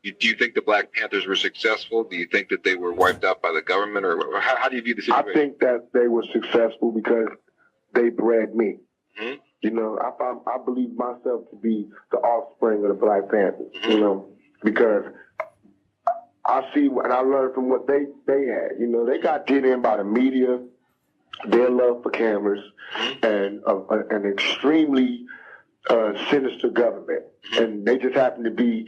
Do you think the Black Panthers were successful? Do you think that they were wiped out by the government, or how do you view the situation? I think that they were successful because they bred me. Mm-hmm. You know, I believe myself to be the offspring of the Black Panthers. Mm-hmm. You know, because I see and I learned from what they had. You know, they got did in by the media, their love for cameras, and an extremely sinister government, and they just happen to be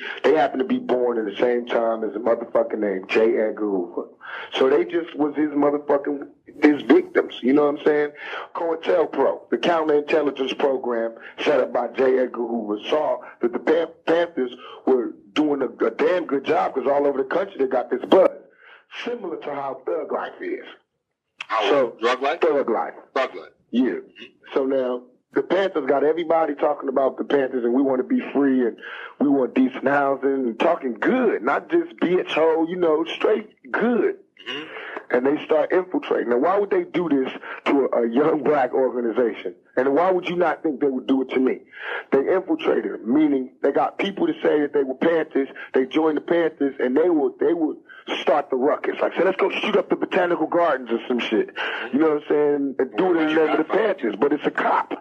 born at the same time as a motherfucker named J. Edgar Hoover. So they just was his victims. You know what I'm saying? COINTELPRO, the counterintelligence program set up by J. Edgar Hoover, saw that the Panthers were doing a damn good job because all over the country they got this buzz, similar to how thug life is. Drug life? Thug life. Thug life. Yeah. Mm-hmm. So now, the Panthers got everybody talking about the Panthers and we want to be free and we want decent housing and talking good, not just bitch hole, you know, straight good. Mm-hmm. And they start infiltrating. Now, why would they do this to a young black organization? And why would you not think they would do it to me? They infiltrated them, meaning they got people to say that they were Panthers, they joined the Panthers, and they would start the ruckus. Like, say, let's go shoot up the botanical gardens or some shit. You know what I'm saying? And do it in the name of the Panthers, but it's a cop.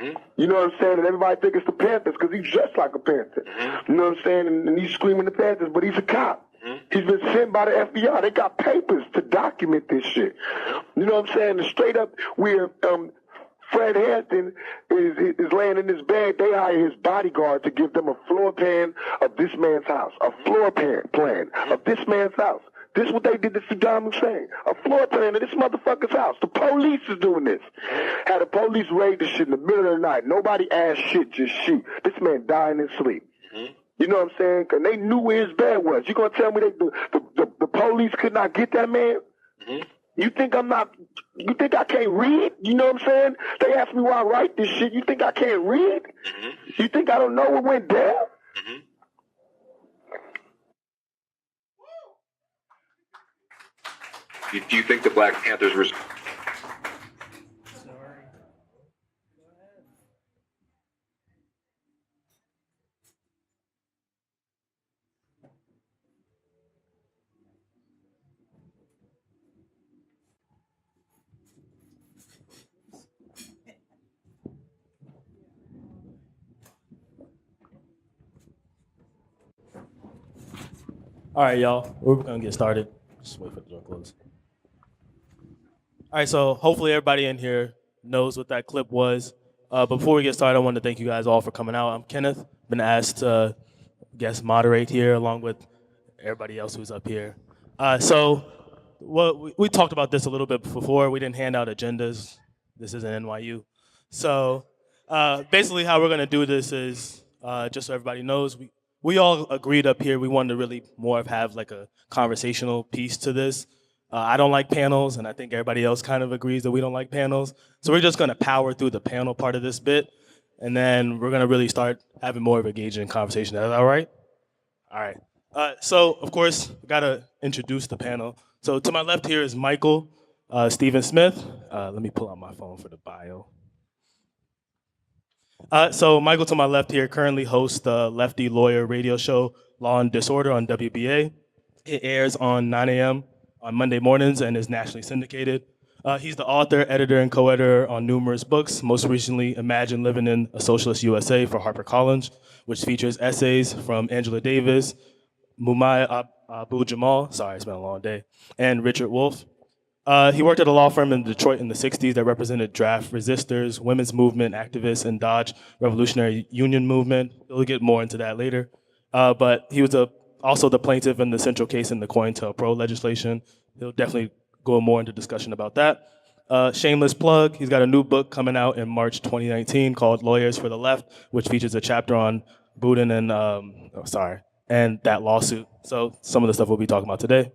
Mm-hmm. You know what I'm saying? And everybody think it's the Panthers because he's dressed like a Panther. Mm-hmm. You know what I'm saying? And he's screaming the Panthers, but he's a cop. Mm-hmm. He's been sent by the FBI. They got papers to document this shit. You know what I'm saying? And straight up, where Fred Hampton is laying in his bed, they hire his bodyguard to give them a floor plan of this man's house, a floor plan of this man's house. This is what they did to Saddam Hussein. A floor plan of this motherfucker's house. The police is doing this. Had the police raid this shit in the middle of the night. Nobody asked shit, just shoot. This man dying in sleep. Mm-hmm. You know what I'm saying? And they knew where his bed was. You gonna tell me the police could not get that man? Mm-hmm. You think I can't read? You know what I'm saying? They asked me why I write this shit. You think I can't read? Mm-hmm. You think I don't know what went down? Mm-hmm. Do you think the Black Panthers were... All right, y'all, we're gonna get started. Just wait for the door to close. All right, so hopefully everybody in here knows what that clip was. Before we get started, I want to thank you guys all for coming out. I'm Kenneth, been asked to guest moderate here along with everybody else who's up here. We talked about this a little bit before. We didn't hand out agendas. This isn't NYU. So basically how we're gonna do this is, just so everybody knows, we all agreed up here we wanted to really more have like a conversational piece to this. I don't like panels, and I think everybody else kind of agrees that we don't like panels. So we're just gonna power through the panel part of this bit, and then we're gonna really start having more of a engaging conversation. Is that all right? All right. So of course, we gotta introduce the panel. So to my left here is Michael Stephen Smith. Let me pull out my phone for the bio. So Michael to my left here currently hosts the lefty lawyer radio show Law and Disorder on WBA. It airs on 9 a.m. on Monday mornings and is nationally syndicated. He's the author, editor, and co-editor on numerous books, most recently Imagine Living in a Socialist USA for HarperCollins, which features essays from Angela Davis, Mumai Abu Jamal, sorry, it's been a long day, and Richard Wolff. He worked at a law firm in Detroit in the 60s that represented draft resistors, women's movement activists, and Dodge Revolutionary Union movement. We'll get more into that later. But he was also the plaintiff in the central case in the COINTELPRO legislation. He'll definitely go more into discussion about that. Shameless plug, he's got a new book coming out in March 2019 called Lawyers for the Left, which features a chapter on Boudin and that lawsuit. So some of the stuff we'll be talking about today.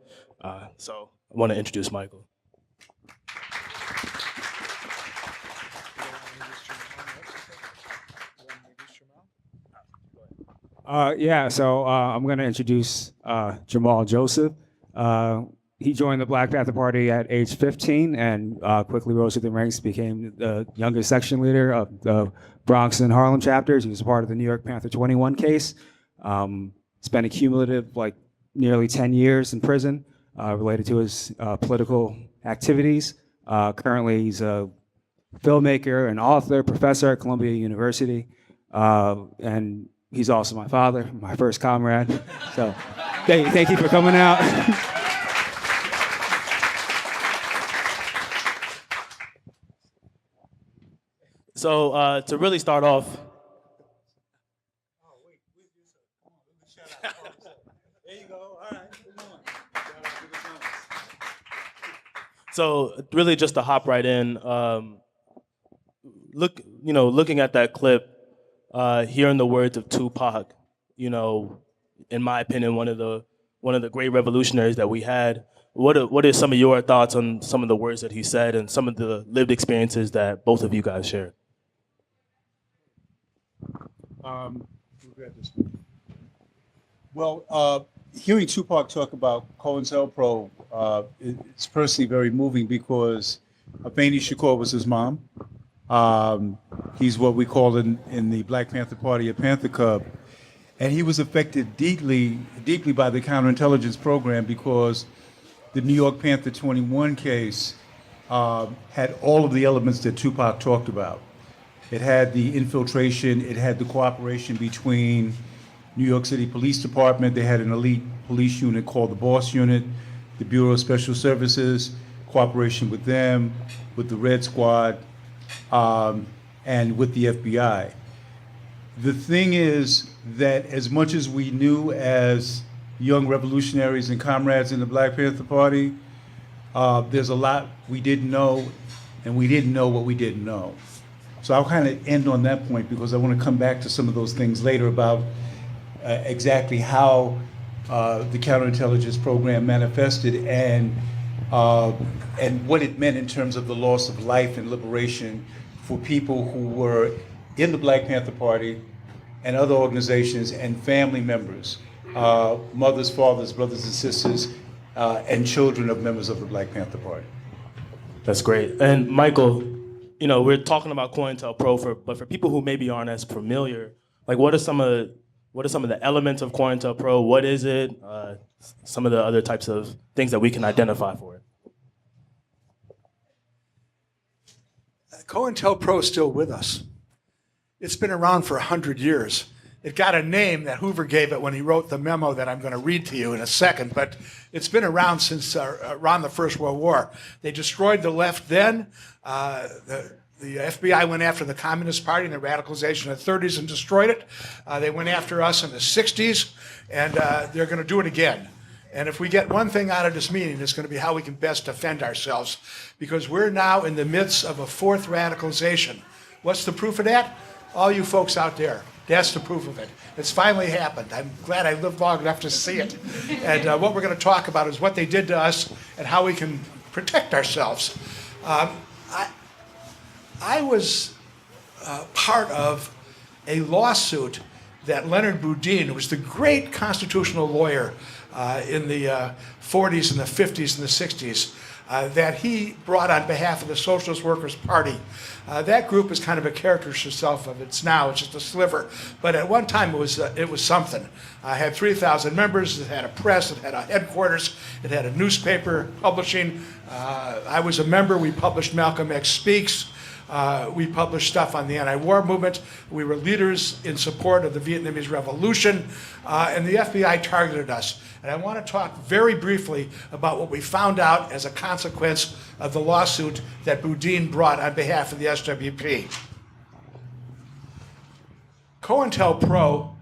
So I want to introduce Michael. I'm going to introduce Jamal Joseph. He joined the Black Panther Party at age 15 and quickly rose through the ranks, became the youngest section leader of the Bronx and Harlem chapters. He was a part of the New York Panther 21 case. spent a cumulative nearly 10 years in prison related to his political activities. Currently, he's a filmmaker, an author, professor at Columbia University, and he's also my father, my first comrade. So thank you for coming out. So to really start off, so really just to hop right in, looking at that clip, hearing the words of Tupac, in my opinion, one of the great revolutionaries that we had. What are some of your thoughts on some of the words that he said and some of the lived experiences that both of you guys shared? Well, hearing Tupac talk about COINTELPRO, it's personally very moving because Afeni Shakur was his mom. He's what we call in the Black Panther Party a Panther Cub. And he was affected deeply by the counterintelligence program because the New York Panther 21 case had all of the elements that Tupac talked about. It had the infiltration, it had the cooperation between New York City Police Department. They had an elite police unit called the Boss Unit, the Bureau of Special Services, cooperation with them, with the Red Squad, and with the FBI. The thing is that as much as we knew as young revolutionaries and comrades in the Black Panther Party, there's a lot we didn't know, and we didn't know what we didn't know. So I'll kind of end on that point because I want to come back to some of those things later about exactly how the counterintelligence program manifested and what it meant in terms of the loss of life and liberation for people who were in the Black Panther Party and other organizations and family members, mothers, fathers, brothers and sisters, and children of members of the Black Panther Party. That's great. And Michael, we're talking about COINTELPRO, but for people who maybe aren't as familiar, what are some of the elements of COINTELPRO? What is it? Some of the other types of things that we can identify for it. COINTELPRO is still with us. It's been around for 100 years. It got a name that Hoover gave it when he wrote the memo that I'm going to read to you in a second, but it's been around since around the First World War. They destroyed the left then. The FBI went after the Communist Party and the radicalization in the 30s and destroyed it. They went after us in the 60s, and they're going to do it again. And if we get one thing out of this meeting, it's going to be how we can best defend ourselves, because we're now in the midst of a fourth radicalization. What's the proof of that? All you folks out there. That's the proof of it. It's finally happened. I'm glad I lived long enough to see it. And what we're going to talk about is what they did to us and how we can protect ourselves. I was part of a lawsuit that Leonard Boudin, who was the great constitutional lawyer in the 40s and the 50s and the 60s, that he brought on behalf of the Socialist Workers' Party. That group is kind of a caricature itself of it's now. It's just a sliver. But at one time, it was something. It had 3,000 members. It had a press. It had a headquarters. It had a newspaper publishing. I was a member. We published Malcolm X Speaks. We published stuff on the anti-war movement. We were leaders in support of the Vietnamese Revolution. And the FBI targeted us. And I want to talk very briefly about what we found out as a consequence of the lawsuit that Boudin brought on behalf of the SWP. COINTELPRO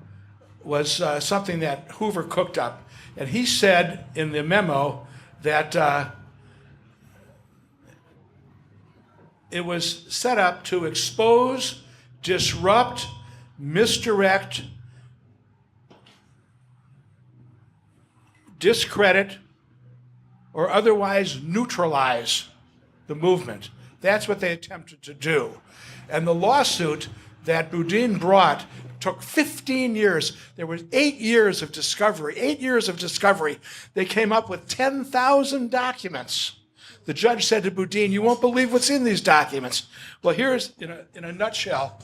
was something that Hoover cooked up. And he said in the memo that it was set up to expose, disrupt, misdirect, discredit, or otherwise neutralize the movement. That's what they attempted to do. And the lawsuit that Boudin brought took 15 years. There was 8 years of discovery. 8 years of discovery. They came up with 10,000 documents. The judge said to Boudin, "You won't believe what's in these documents." Well, here's, in a nutshell,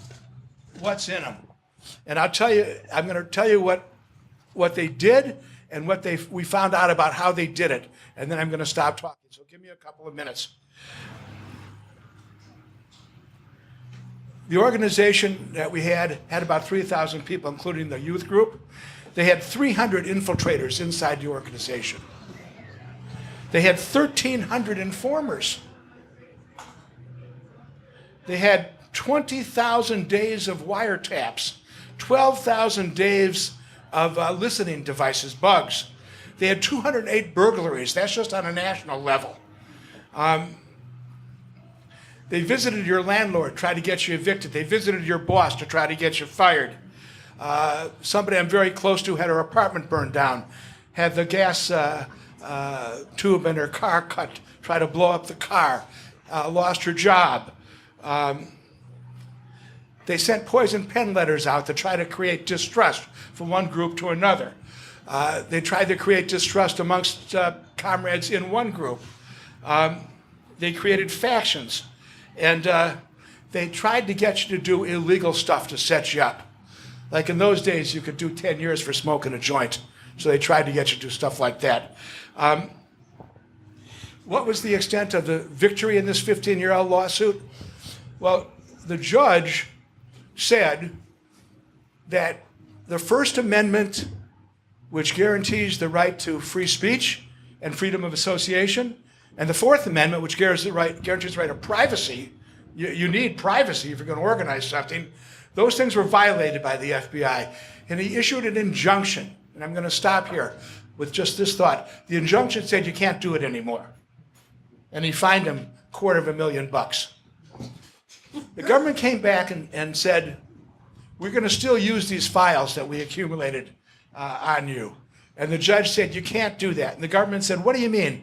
what's in them. And I'm going to tell you what what they did and we found out about how they did it. And then I'm going to stop talking. So give me a couple of minutes. The organization that we had about 3,000 people, including the youth group. They had 300 infiltrators inside the organization. They had 1,300 informers. They had 20,000 days of wiretaps, 12,000 days of listening devices, bugs. They had 208 burglaries. That's just on a national level. They visited your landlord, tried to get you evicted. They visited your boss to try to get you fired. Somebody I'm very close to had her apartment burned down, had the gas tube in her car cut, tried to blow up the car, lost her job. They sent poison pen letters out to try to create distrust from one group to another. They tried to create distrust amongst comrades in one group. They created factions. And they tried to get you to do illegal stuff to set you up. Like in those days, you could do 10 years for smoking a joint. So they tried to get you to do stuff like that. What was the extent of the victory in this 15-year-old lawsuit? Well, the judge said that the First Amendment, which guarantees the right to free speech and freedom of association, and the Fourth Amendment, which guarantees the right of privacy, you need privacy if you're going to organize something, those things were violated by the FBI. And he issued an injunction. And I'm going to stop here with just this thought. The injunction said you can't do it anymore. And he fined him $250,000. The government came back and said, we're going to still use these files that we accumulated on you. And the judge said, you can't do that. And the government said, what do you mean?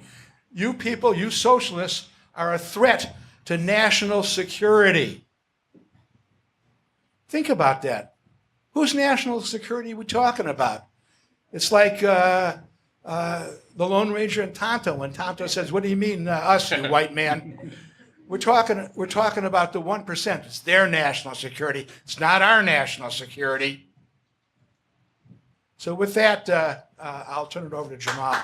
You people, you socialists, are a threat to national security. Think about that. Whose national security are we talking about? It's like the Lone Ranger and Tonto when Tonto says, what do you mean, us, you white man? We're talking about the 1%. It's their national security. It's not our national security. So with that, I'll turn it over to Jamal.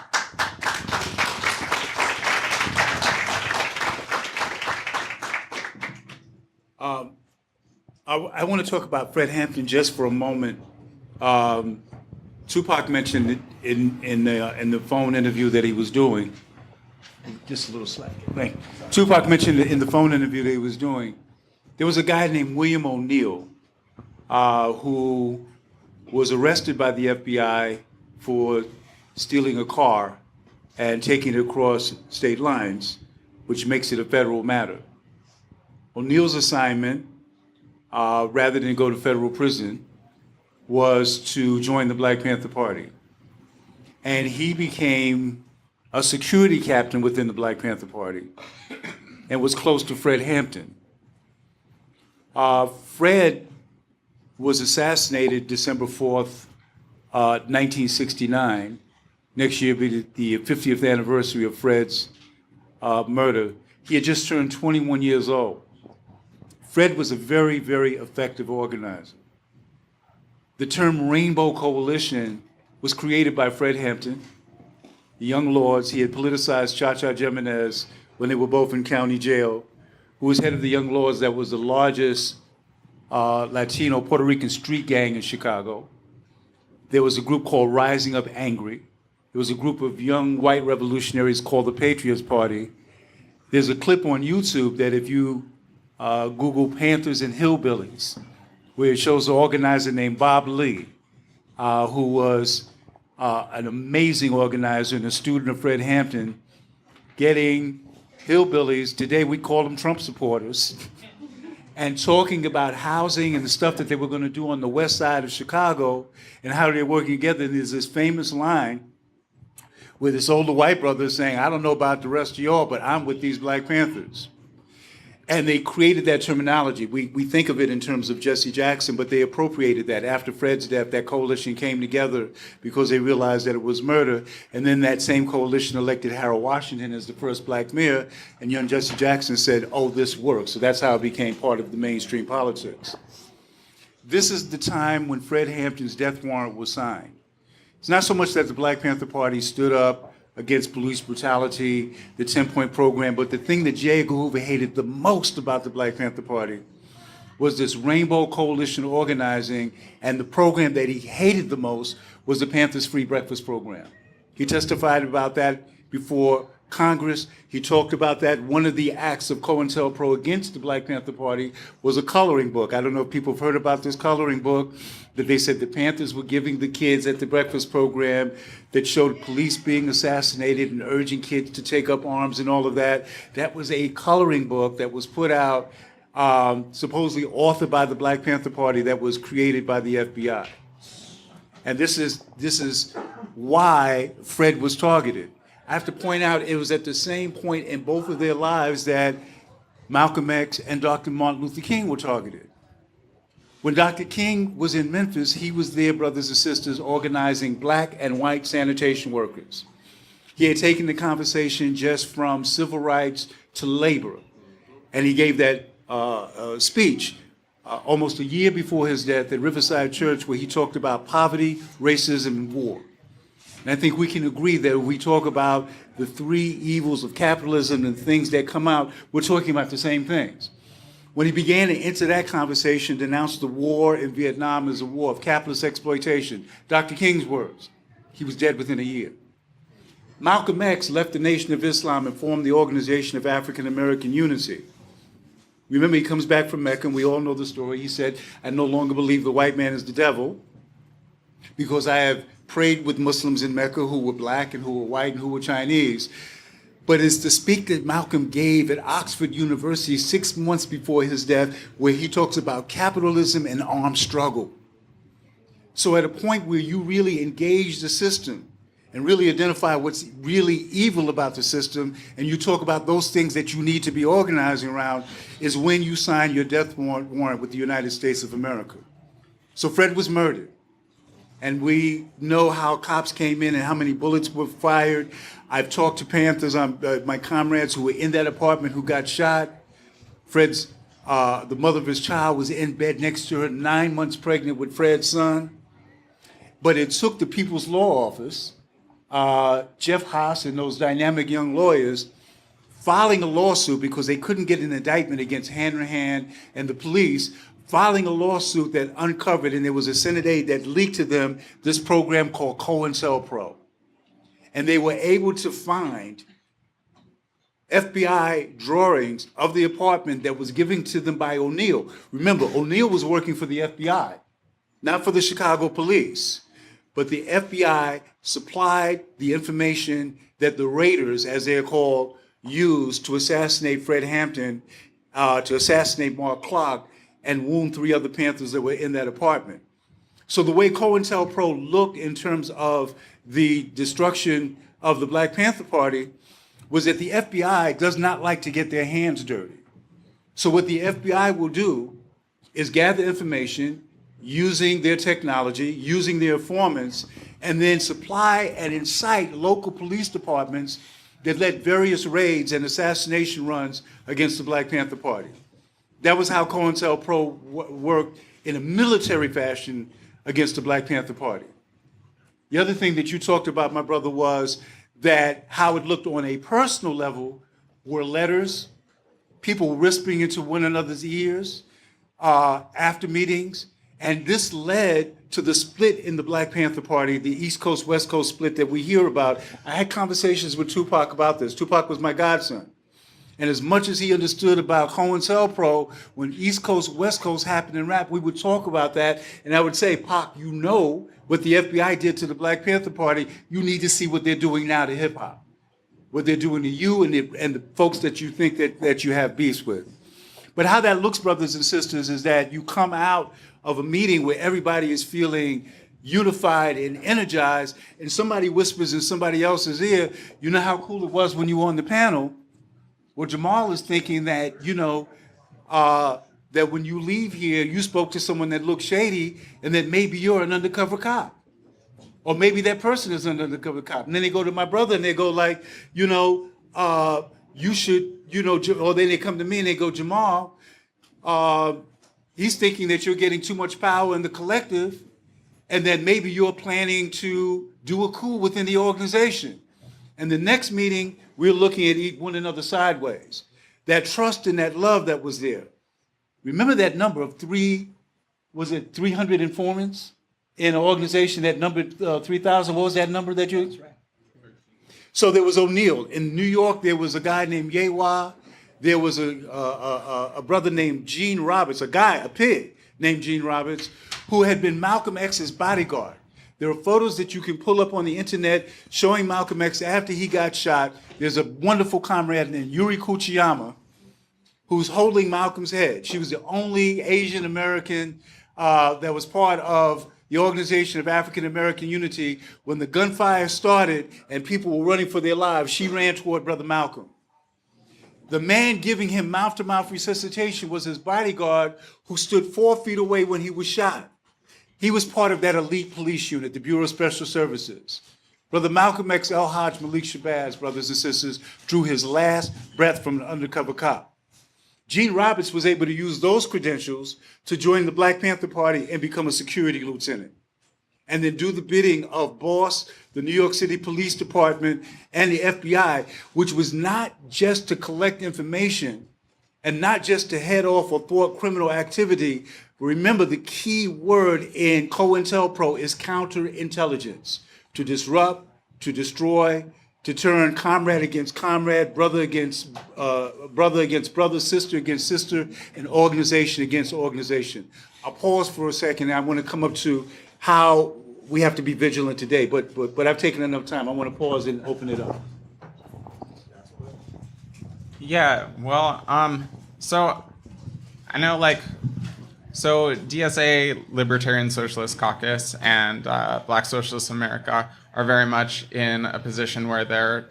I want to talk about Fred Hampton just for a moment. Tupac mentioned it in the phone interview that he was doing. Just a little slack. Thank you. Tupac mentioned it in the phone interview that he was doing. There was a guy named William O'Neill who was arrested by the FBI for stealing a car and taking it across state lines, which makes it a federal matter. O'Neill's assignment, rather than go to federal prison, was to join the Black Panther Party. And he became a security captain within the Black Panther Party and was close to Fred Hampton. Fred was assassinated December 4th, 1969. Next year will be the 50th anniversary of Fred's murder. He had just turned 21 years old. Fred was a very, very effective organizer. The term Rainbow Coalition was created by Fred Hampton, the Young Lords. He had politicized Cha-Cha Jimenez when they were both in county jail, who was head of the Young Lords that was the largest Latino Puerto Rican street gang in Chicago. There was a group called Rising Up Angry. There was a group of young white revolutionaries called the Patriots Party. There's a clip on YouTube that if you Google Panthers and Hillbillies, where it shows an organizer named Bob Lee, who was an amazing organizer and a student of Fred Hampton, getting hillbillies, today we call them Trump supporters, and talking about housing and the stuff that they were going to do on the west side of Chicago and how they're working together. And there's this famous line where this older white brother is saying, I don't know about the rest of y'all, but I'm with these Black Panthers. And they created that terminology. We think of it in terms of Jesse Jackson, but they appropriated that. After Fred's death, that coalition came together because they realized that it was murder. And then that same coalition elected Harold Washington as the first black mayor. And young Jesse Jackson said, oh, this works. So that's how it became part of the mainstream politics. This is the time when Fred Hampton's death warrant was signed. It's not so much that the Black Panther Party stood up against police brutality, the 10-point program, but the thing that J. Edgar Hoover hated the most about the Black Panther Party was this Rainbow Coalition organizing, and the program that he hated the most was the Panthers Free Breakfast Program. He testified about that before Congress. He talked about that. One of the acts of COINTELPRO against the Black Panther Party was a coloring book. I don't know if people have heard about this coloring book, that they said the Panthers were giving the kids at the breakfast program that showed police being assassinated and urging kids to take up arms and all of that. That was a coloring book that was put out, supposedly authored by the Black Panther Party, that was created by the FBI. And this is why Fred was targeted. I have to point out, it was at the same point in both of their lives that Malcolm X and Dr. Martin Luther King were targeted. When Dr. King was in Memphis, he was there, brothers and sisters, organizing black and white sanitation workers. He had taken the conversation just from civil rights to labor. And he gave that speech almost a year before his death at Riverside Church, where he talked about poverty, racism, and war. And I think we can agree that when we talk about the three evils of capitalism and things that come out, we're talking about the same things. When he began to enter that conversation, denounced the war in Vietnam as a war of capitalist exploitation, Dr. King's words, he was dead within a year. Malcolm X left the Nation of Islam and formed the Organization of African American Unity. Remember, he comes back from Mecca, and we all know the story. He said, I no longer believe the white man is the devil, because I have prayed with Muslims in Mecca who were black and who were white and who were Chinese. But it's the speech that Malcolm gave at Oxford University 6 months before his death, where he talks about capitalism and armed struggle. So at a point where you really engage the system and really identify what's really evil about the system, and you talk about those things that you need to be organizing around, is when you sign your death warrant with the United States of America. So Fred was murdered. And we know how cops came in and how many bullets were fired. I've talked to Panthers, my comrades who were in that apartment who got shot. Fred's, the mother of his child was in bed next to her, 9 months pregnant with Fred's son. But it took the People's Law Office, Jeff Haas and those dynamic young lawyers, filing a lawsuit because they couldn't get an indictment against Hanrahan and the police, filing a lawsuit that uncovered, and there was a Senate aide that leaked to them this program called COINTELPRO. And they were able to find FBI drawings of the apartment that was given to them by O'Neill. Remember, O'Neill was working for the FBI, not for the Chicago police. But the FBI supplied the information that the Raiders, as they're called, used to assassinate Fred Hampton, to assassinate Mark Clark, and wound 3 other Panthers that were in that apartment. So the way COINTELPRO looked in terms of the destruction of the Black Panther Party was that the FBI does not like to get their hands dirty. So what the FBI will do is gather information using their technology, using their informants, and then supply and incite local police departments that led various raids and assassination runs against the Black Panther Party. That was how COINTELPRO worked in a military fashion against the Black Panther Party. The other thing that you talked about, my brother, was that how it looked on a personal level were letters, people whispering into one another's ears after meetings, and this led to the split in the Black Panther Party, the East Coast, West Coast split that we hear about. I had conversations with Tupac about this. Tupac was my godson. And as much as he understood about COINTELPRO, when East Coast, West Coast happened in rap, we would talk about that. And I would say, Pac, you know what the FBI did to the Black Panther Party. You need to see what they're doing now to hip hop, what they're doing to you and the folks that you think that you have beefs with. But how that looks, brothers and sisters, is that you come out of a meeting where everybody is feeling unified and energized, and somebody whispers in somebody else's ear, you know how cool it was when you were on the panel? Well, Jamal is thinking that, that when you leave here, you spoke to someone that looked shady, and that maybe you're an undercover cop. Or maybe that person is an undercover cop. And then they go to my brother and they go like, you should, or then they come to me and they go, Jamal, he's thinking that you're getting too much power in the collective, and that maybe you're planning to do a coup within the organization. And the next meeting, we're looking at one another sideways. That trust and that love that was there. Remember that number of 300 informants in an organization that numbered 3,000? What was that number that you? That's right. So there was O'Neill. In New York, there was a guy named Yewa. There was a brother named Gene Roberts, a pig named Gene Roberts, who had been Malcolm X's bodyguard. There are photos that you can pull up on the internet showing Malcolm X after he got shot. There's a wonderful comrade named Yuri Kuchiyama who's holding Malcolm's head. She was the only Asian American that was part of the Organization of African American Unity. When the gunfire started and people were running for their lives, she ran toward Brother Malcolm. The man giving him mouth-to-mouth resuscitation was his bodyguard, who stood 4 feet away when he was shot. He was part of that elite police unit, the Bureau of Special Services. Brother Malcolm X, El Hajj, Malik Shabazz, brothers and sisters, drew his last breath from an undercover cop. Gene Roberts was able to use those credentials to join the Black Panther Party and become a security lieutenant, and then do the bidding of boss, the New York City Police Department, and the FBI, which was not just to collect information and not just to head off or thwart criminal activity. Remember, the key word in COINTELPRO is counterintelligence. To disrupt, to destroy, to turn comrade against comrade, brother against brother, sister against sister, and organization against organization. I'll pause for a second. I want to come up to how we have to be vigilant today, but I've taken enough time. I want to pause and open it up. Yeah, well, so I know, so DSA, Libertarian Socialist Caucus, and Black Socialist America are very much in a position where they're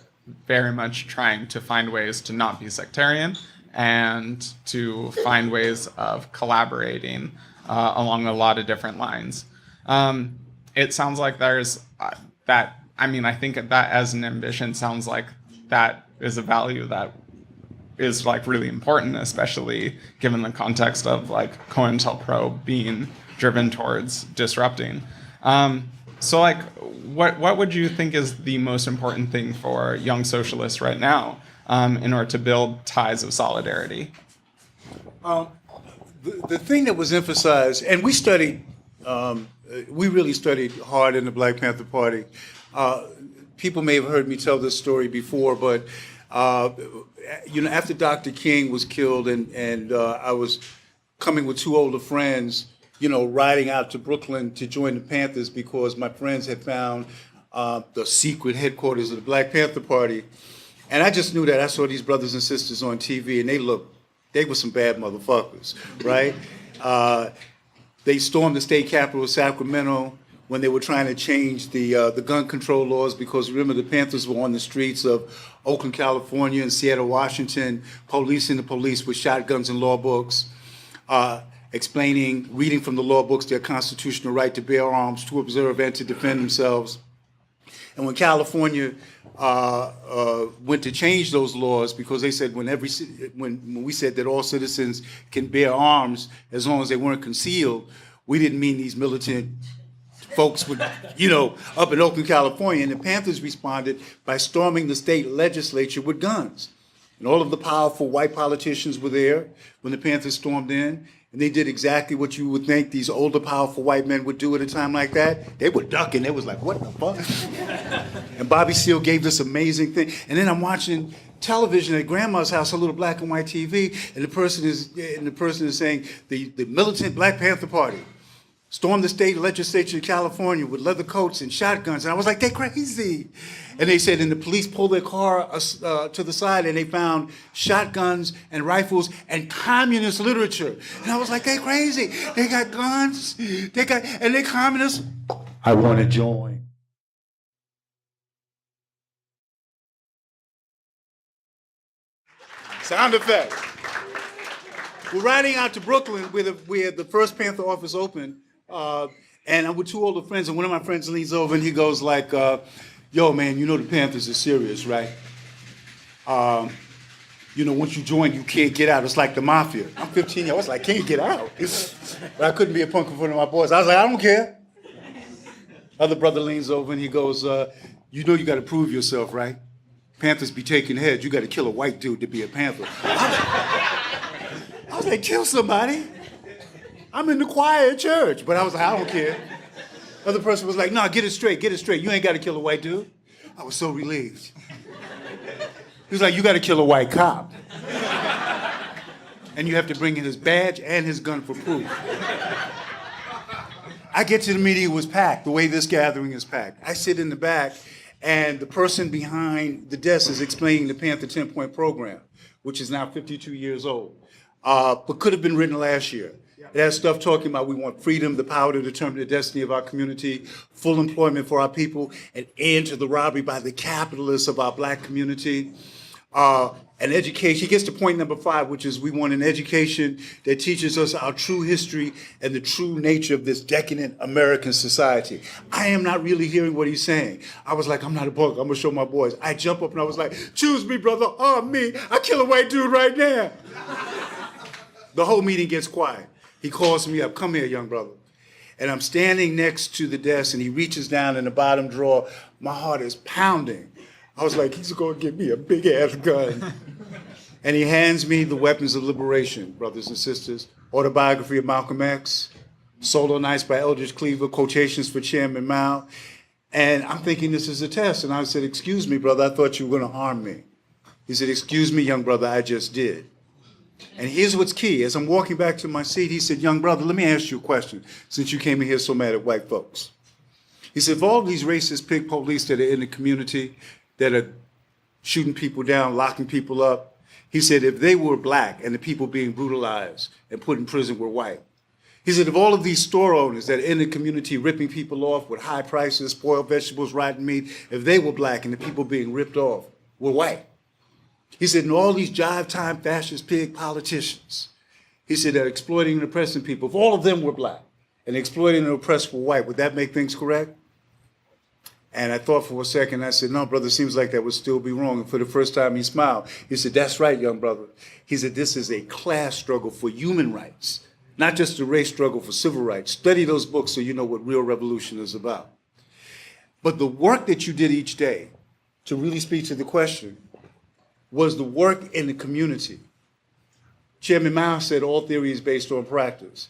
very much trying to find ways to not be sectarian and to find ways of collaborating along a lot of different lines. It sounds like there's that, I think that as an ambition sounds like that is a value that is really important, especially given the context of COINTELPRO being driven towards disrupting. So what would you think is the most important thing for young socialists right now in order to build ties of solidarity? The thing that was emphasized, and we really studied hard in the Black Panther Party. People may have heard me tell this story before, but after Dr. King was killed, and I was coming with two older friends, riding out to Brooklyn to join the Panthers because my friends had found the secret headquarters of the Black Panther Party. And I just knew that. I saw these brothers and sisters on TV, and they were some bad motherfuckers, right? They stormed the state capitol of Sacramento when they were trying to change the gun control laws, because remember, the Panthers were on the streets of Oakland, California, and Seattle, Washington, policing the police with shotguns and law books, reading from the law books their constitutional right to bear arms, to observe, and to defend themselves. And when California went to change those laws, because they said when we said that all citizens can bear arms as long as they weren't concealed, we didn't mean these militant folks would, up in Oakland, California. And the Panthers responded by storming the state legislature with guns. And all of the powerful white politicians were there when the Panthers stormed in. And they did exactly what you would think these older, powerful white men would do at a time like that. They were ducking. They was like, what the fuck? And Bobby Seale gave this amazing thing. And then I'm watching television at grandma's house, a little black and white TV, and the person is saying the militant Black Panther Party stormed the state legislature of California with leather coats and shotguns. And I was like, they're crazy. And they said, and the police pulled their car to the side, and they found shotguns and rifles and communist literature. And I was like, they're crazy. They got guns, and they're communists. I want to join. Sound effect. We're riding out to Brooklyn where the first Panther office opened. And I'm with two older friends, and one of my friends leans over and he goes like, yo, man, the Panthers are serious, right? Once you join, you can't get out. It's like the mafia. I'm 15 years old. I was like, can't get out. But I couldn't be a punk in front of my boys. I was like, I don't care. Other brother leans over and he goes, you know you got to prove yourself, right? Panthers be taking heads. You got to kill a white dude to be a Panther. I was like, kill somebody. I'm in the choir at church. But I was like, I don't care. Other person was like, no, get it straight, get it straight. You ain't got to kill a white dude. I was so relieved. He was like, you got to kill a white cop. And you have to bring in his badge and his gun for proof. I get to the meeting, it was packed, the way this gathering is packed. I sit in the back, and the person behind the desk is explaining the Panther 10-point program, which is now 52 years old, but could have been written last year. It has stuff talking about we want freedom, the power to determine the destiny of our community, full employment for our people, an end to the robbery by the capitalists of our black community, an education. He gets to point number 5, which is we want an education that teaches us our true history and the true nature of this decadent American society. I am not really hearing what he's saying. I was like, I'm not a punk, I'm gonna show my boys. I jump up and I was like, choose me, brother, me. I kill a white dude right now. The whole meeting gets quiet. He calls me up, come here, young brother. And I'm standing next to the desk and he reaches down in the bottom drawer. My heart is pounding. I was like, he's gonna give me a big ass gun. And he hands me The Weapons of Liberation, brothers and sisters, autobiography of Malcolm X, Solo Nights by Eldridge Cleaver, quotations for Chairman Mao. And I'm thinking this is a test. And I said, excuse me, brother, I thought you were gonna harm me. He said, excuse me, young brother, I just did. And here's what's key. As I'm walking back to my seat, he said, young brother, let me ask you a question, since you came in here so mad at white folks. He said, if all these racist pig police that are in the community, that are shooting people down, locking people up, he said, if they were black and the people being brutalized and put in prison were white, he said, if all of these store owners that are in the community ripping people off with high prices, spoiled vegetables, rotten meat, if they were black and the people being ripped off were white, he said, and all these jive time fascist pig politicians, he said, they're exploiting and oppressing people. If all of them were black and exploiting and oppressed were white, would that make things correct? And I thought for a second, I said, no, brother, seems like that would still be wrong. And for the first time, he smiled. He said, that's right, young brother. He said, this is a class struggle for human rights, not just a race struggle for civil rights. Study those books so you know what real revolution is about. But the work that you did each day, to really speak to the question, was the work in the community. Chairman Mao said all theory is based on practice.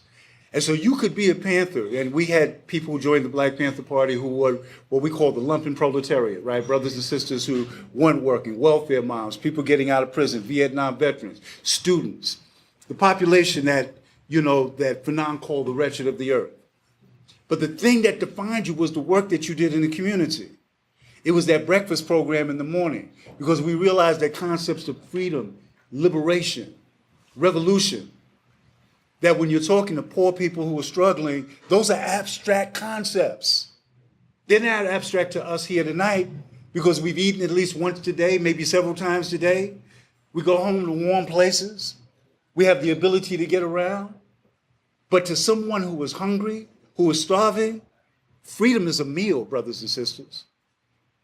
And so you could be a Panther, and we had people who joined the Black Panther Party who were what we call the lumpen proletariat, right? Brothers and sisters who weren't working, welfare moms, people getting out of prison, Vietnam veterans, students, the population that, that Fanon called the wretched of the earth. But the thing that defined you was the work that you did in the community. It was that breakfast program in the morning, because we realized that concepts of freedom, liberation, revolution, that when you're talking to poor people who are struggling, those are abstract concepts. They're not abstract to us here tonight because we've eaten at least once today, maybe several times today. We go home to warm places. We have the ability to get around. But to someone who is hungry, who is starving, freedom is a meal, brothers and sisters.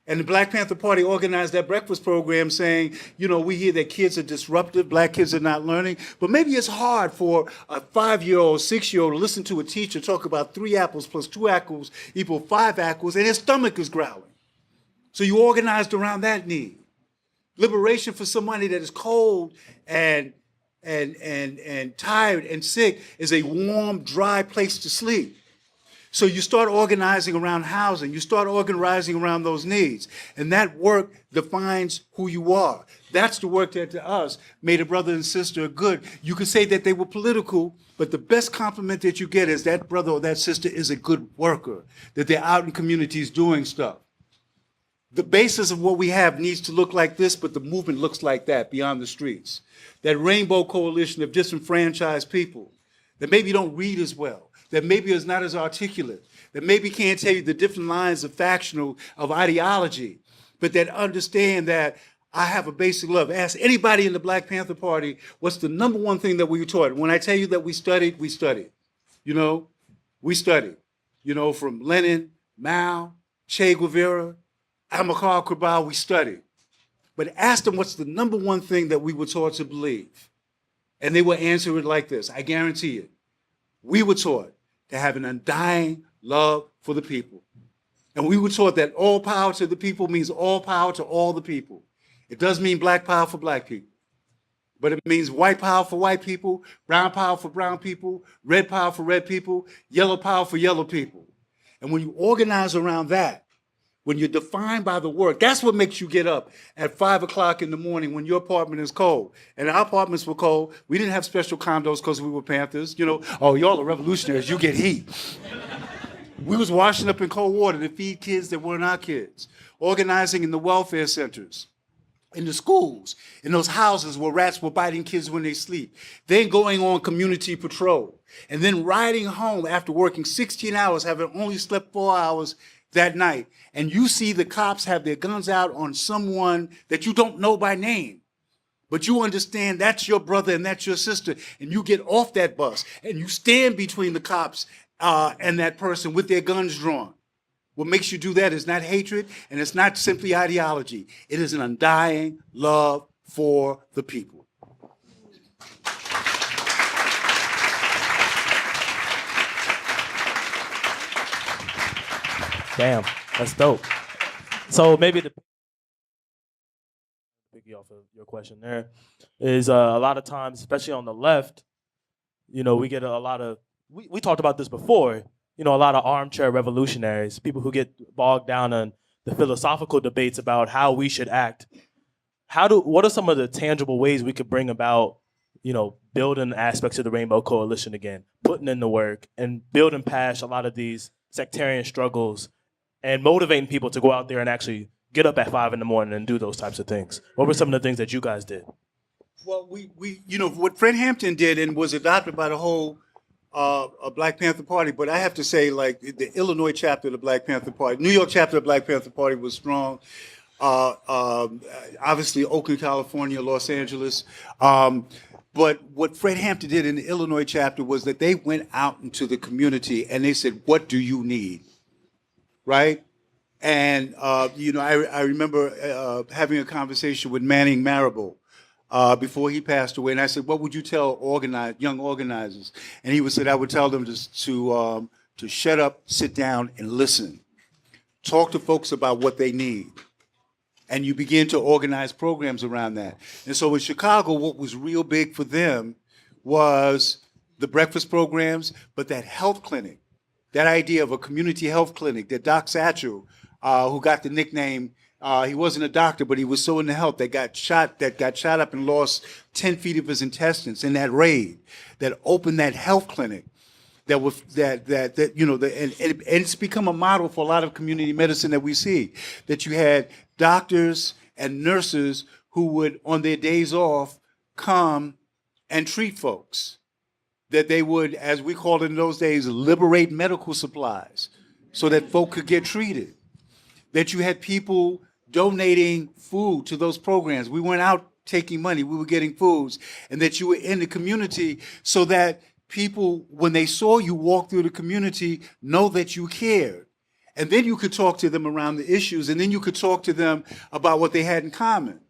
And the Black Panther Party organized that breakfast program saying, we hear that kids are disruptive, black kids are not learning, but maybe it's hard for a 5-year-old, 6-year-old to listen to a teacher talk about 3 apples plus 2 apples equal 5 apples, and his stomach is growling. So you organized around that need. Liberation for somebody that is cold and tired and sick is a warm, dry place to sleep. So you start organizing around housing, you start organizing around those needs, and that work defines who you are. That's the work that to us made a brother and sister good. You could say that they were political, but the best compliment that you get is that brother or that sister is a good worker, that they're out in communities doing stuff. The basis of what we have needs to look like this, but the movement looks like that beyond the streets. That rainbow coalition of disenfranchised people that maybe don't read as well, that maybe is not as articulate, that maybe can't tell you the different lines of factional, of ideology, but that understand that I have a basic love. Ask anybody in the Black Panther Party, what's the number one thing that we were taught? When I tell you that we studied, we studied. We studied. From Lenin, Mao, Che Guevara, Amilcar Cabral, we studied. But ask them what's the number one thing that we were taught to believe. And they will answer it like this, I guarantee it. We were taught to have an undying love for the people. And we were taught that all power to the people means all power to all the people. It does mean black power for black people, but it means white power for white people, brown power for brown people, red power for red people, yellow power for yellow people. And when you organize around that, when you're defined by the work, that's what makes you get up at 5 o'clock in the morning when your apartment is cold. And our apartments were cold. We didn't have special condos because we were Panthers. You know, oh, y'all are revolutionaries, you get heat. We was washing up in cold water to feed kids that weren't our kids, organizing in the welfare centers, in the schools, in those houses where rats were biting kids when they sleep, then going on community patrol, and then riding home after working 16 hours, having only slept 4 hours that night. And you see the cops have their guns out on someone that you don't know by name, but you understand that's your brother and that's your sister, and you get off that bus and you stand between the cops and that person with their guns drawn. What makes you do that is not hatred, and it's not simply ideology. It is an undying love for the people. Damn, that's dope. So maybe the piggy off of your question there is a lot of times, especially on the left, you know, we get a lot of, we talked about this before, you know, a lot of armchair revolutionaries, people who get bogged down in the philosophical debates about how we should act. What are some of the tangible ways we could bring about, you know, building aspects of the Rainbow Coalition again, putting in the work and building past a lot of these sectarian struggles and motivating people to go out there and actually get up at 5 in the morning and do those types of things? What were some of the things that you guys did? Well, we you know, what Fred Hampton did and was adopted by the whole Black Panther Party, but I have to say, like, the Illinois chapter of the Black Panther Party, New York chapter of the Black Panther Party was strong. Obviously, Oakland, California, Los Angeles. But what Fred Hampton did in the Illinois chapter was that they went out into the community and they said, what do you need? Right? And, you know, I remember having a conversation with Manning Marable before he passed away. And I said, what would you tell young organizers? And he would say, I would tell them to shut up, sit down, and listen. Talk to folks about what they need. And you begin to organize programs around that. And so in Chicago, what was real big for them was the breakfast programs, but that health clinic, that idea of a community health clinic that Doc Satchel, who got the nickname, he wasn't a doctor, but he was so into health, that got shot up and lost 10 feet of his intestines in that raid, that opened that health clinic. And it's become a model for a lot of community medicine that we see, that you had doctors and nurses who would, on their days off, come and treat folks, that they would, as we called it in those days, liberate medical supplies so that folk could get treated, that you had people donating food to those programs. We weren't out taking money, we were getting foods, and that you were in the community so that people, when they saw you walk through the community, know that you cared. And then you could talk to them around the issues, and then you could talk to them about what they had in common.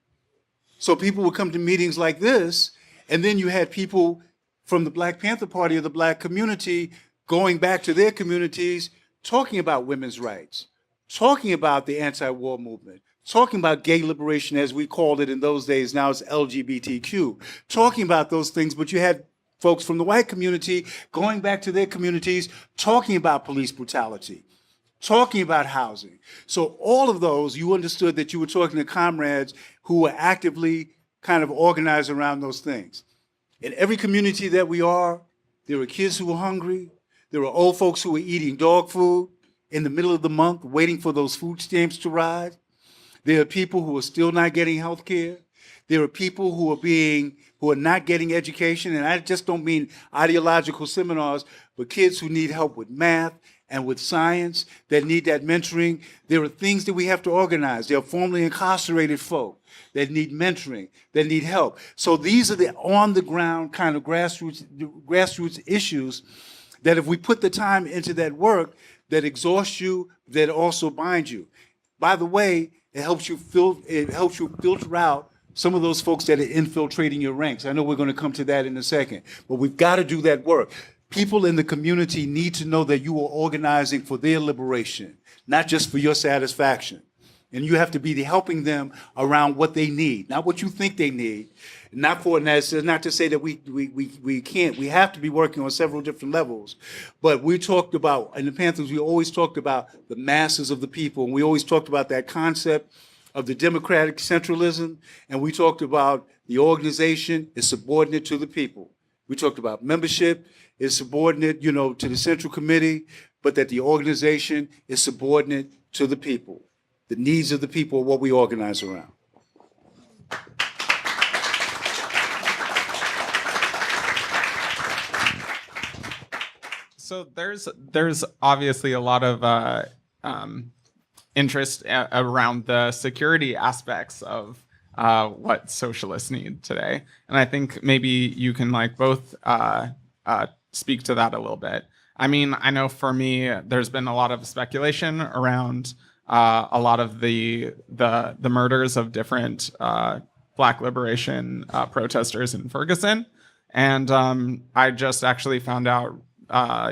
So people would come to meetings like this, and then you had people from the Black Panther Party or the Black community going back to their communities, talking about women's rights, talking about the anti-war movement, talking about gay liberation as we called it in those days, now it's LGBTQ, talking about those things, but you had folks from the white community going back to their communities, talking about police brutality, talking about housing. So all of those, you understood that you were talking to comrades who were actively kind of organized around those things. In every community that we are, there were kids who were hungry. There were old folks who were eating dog food in the middle of the month, waiting for those food stamps to rise. There are people who are still not getting health care. There are people who are not getting education, and I just don't mean ideological seminars, but kids who need help with math and with science, that need that mentoring. There are things that we have to organize. There are formerly incarcerated folk that need mentoring, that need help. So these are the on-the-ground kind of grassroots issues that if we put the time into that work, that exhausts you, that also binds you. By the way, it helps you filter out some of those folks that are infiltrating your ranks. I know we're going to come to that in a second, but we've got to do that work. People in the community need to know that you are organizing for their liberation, not just for your satisfaction. And you have to be helping them around what they need, not what you think they need. Not for, and that's not to say that we can't. We have to be working on several different levels. But we talked about, in the Panthers, we always talked about the masses of the people. And we always talked about that concept of the democratic centralism. And we talked about the organization is subordinate to the people. We talked about membership is subordinate, to the central committee, but that the organization is subordinate to the people. The needs of the people are what we organize around. So there's obviously a lot of interest around the security aspects of what socialists need today, and I think maybe you can both speak to that a little bit. I mean, I know for me, there's been a lot of speculation around a lot of the murders of different Black liberation protesters in Ferguson, and I just actually found out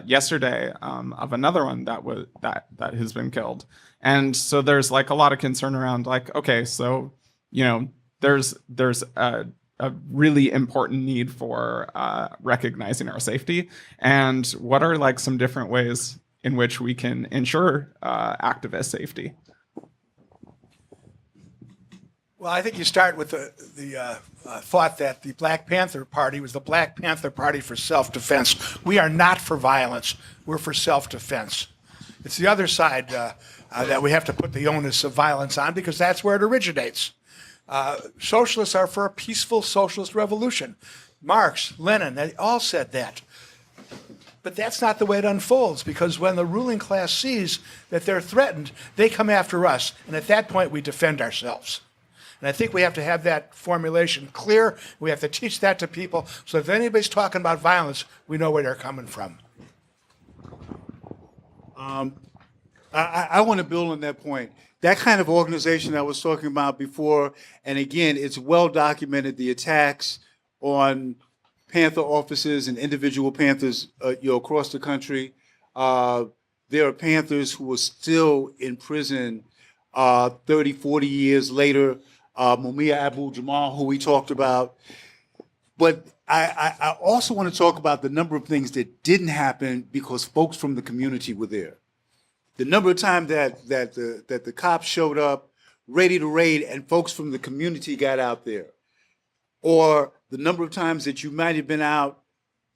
yesterday of another one that has been killed, and so there's a lot of concern around okay, so there's a really important need for recognizing our safety, and what are some different ways in which we can ensure activist safety? Well, I think you start with the thought that the Black Panther Party was the Black Panther Party for self-defense. We are not for violence. We're for self-defense. It's the other side that we have to put the onus of violence on, because that's where it originates. Socialists are for a peaceful socialist revolution. Marx, Lenin, they all said that. But that's not the way it unfolds, because when the ruling class sees that they're threatened, they come after us. And at that point, we defend ourselves. And I think we have to have that formulation clear. We have to teach that to people, so if anybody's talking about violence, we know where they're coming from. I want to build on that point. That kind of organization I was talking about before, and again, it's well documented, the attacks on Panther offices and individual Panthers across the country. There are Panthers who are still in prison 30, 40 years later. Mumia Jamal, who we talked about. But I also want to talk about the number of things that didn't happen because folks from the community were there. The number of times that the cops showed up ready to raid and folks from the community got out there. Or the number of times that you might have been out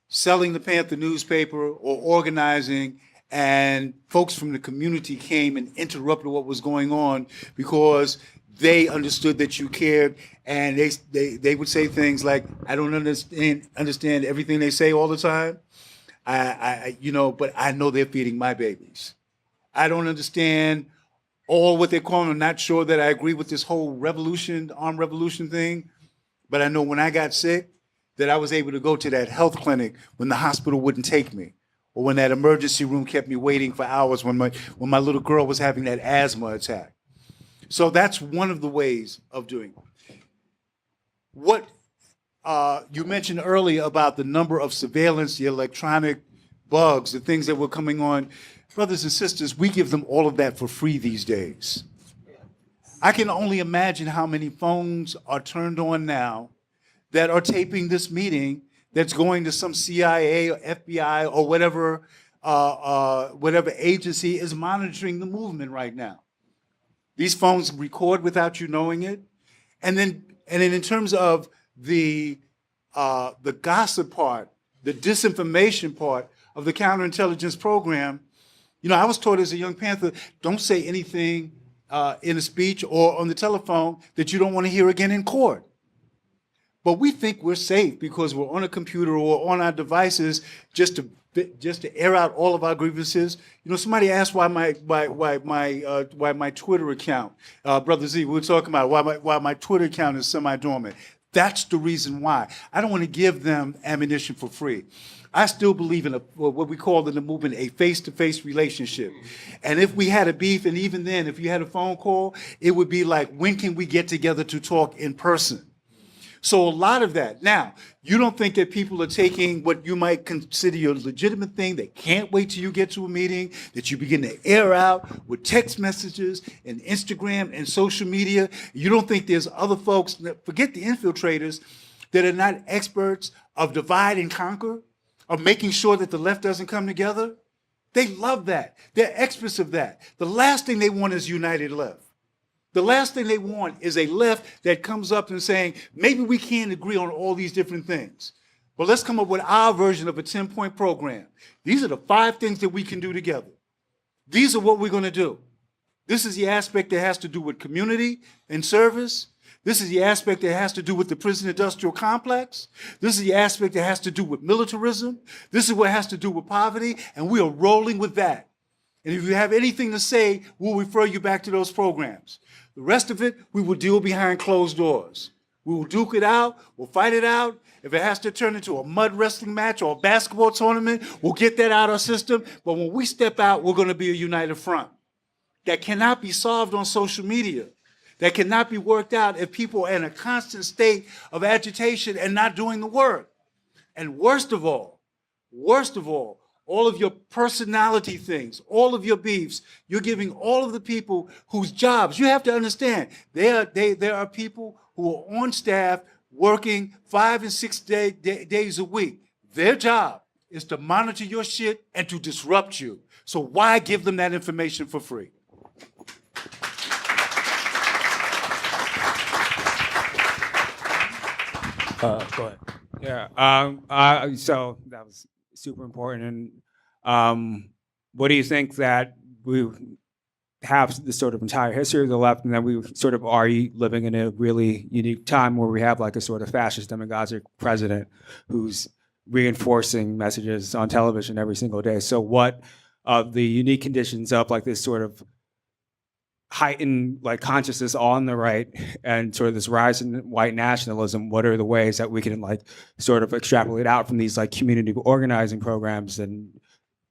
selling the Panther newspaper or organizing, and folks from the community came and interrupted what was going on because they understood that you cared, and they would say things like, "I don't understand everything they say all the time. But I know they're feeding my babies. I don't understand all what they're calling. I'm not sure that I agree with this whole armed revolution thing, but I know when I got sick that I was able to go to that health clinic when the hospital wouldn't take me, or when that emergency room kept me waiting for hours when my little girl was having that asthma attack." So that's one of the ways of doing it. What you mentioned earlier about the number of surveillance, the electronic bugs, the things that were coming on, brothers and sisters, we give them all of that for free these days. I can only imagine how many phones are turned on now that are taping this meeting that's going to some CIA or FBI or whatever agency is monitoring the movement right now. These phones record without you knowing it. And then in terms of the gossip part, the disinformation part of the counterintelligence program, I was taught as a young Panther, don't say anything in a speech or on the telephone that you don't want to hear again in court. But we think we're safe because we're on a computer or on our devices just to air out all of our grievances. Somebody asked why my Twitter account, Brother Z, we were talking about why my Twitter account is semi-dormant. That's the reason why. I don't want to give them ammunition for free. I still believe in what we call in the movement a face-to-face relationship. And if we had a beef, and even then, if you had a phone call, it would be like, when can we get together to talk in person? So a lot of that. Now, you don't think that people are taking what you might consider your legitimate thing. They can't wait till you get to a meeting, that you begin to air out with text messages and Instagram and social media. You don't think there's other folks, forget the infiltrators, that are not experts of divide and conquer, of making sure that the left doesn't come together? They love that. They're experts of that. The last thing they want is united left. The last thing they want is a left that comes up and saying, maybe we can't agree on all these different things, but let's come up with our version of a 10-point program. These are the 5 things that we can do together. These are what we're going to do. This is the aspect that has to do with community and service. This is the aspect that has to do with the prison industrial complex. This is the aspect that has to do with militarism. This is what has to do with poverty, and we are rolling with that. And if you have anything to say, we'll refer you back to those programs. The rest of it, we will deal behind closed doors. We will duke it out, we'll fight it out. If it has to turn into a mud wrestling match or a basketball tournament, we'll get that out of our system. But when we step out, we're going to be a united front. That cannot be solved on social media. That cannot be worked out if people are in a constant state of agitation and not doing the work. And worst of all, all of your personality things, all of your beefs, you're giving all of the people whose jobs, you have to understand, there are people who are on staff working 5 and 6 days a week. Their job is to monitor your shit and to disrupt you. So why give them that information for free? Go ahead. Yeah. So that was super important. And what do you think that we have the sort of entire history of the left, and then we sort of are living in a really unique time where we have like a sort of fascist demagogic president who's reinforcing messages on television every single day. So what of the unique conditions of like this sort of heightened like consciousness on the right and sort of this rise in white nationalism, what are the ways that we can like sort of extrapolate out from these like community organizing programs and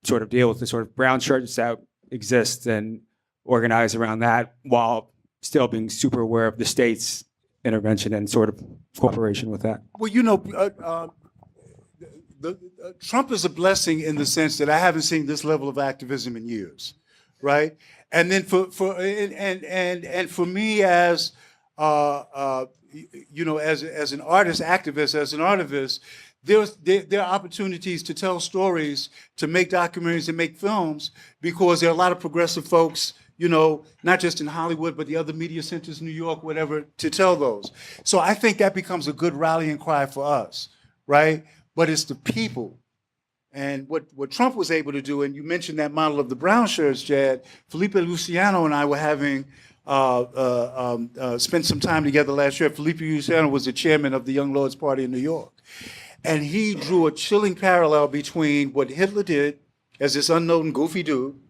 sort of deal with the sort of brown shirts that exist and organize around that while still being super aware of the state's intervention and sort of cooperation with that? Well, you know, Trump is a blessing in the sense that I haven't seen this level of activism in years, right? And then for me as you know, as an artist activist, there are opportunities to tell stories, to make documentaries and make films, because there are a lot of progressive folks, you know, not just in Hollywood, but the other media centers, New York, whatever, to tell those. So I think that becomes a good rallying cry for us, right? But it's the people. And what Trump was able to do, and you mentioned that model of the brown shirts, Jad, Felipe Luciano and I were having spent some time together last year. Felipe Luciano was the chairman of the Young Lords Party in New York. And he drew a chilling parallel between what Hitler did as this unknown goofy dude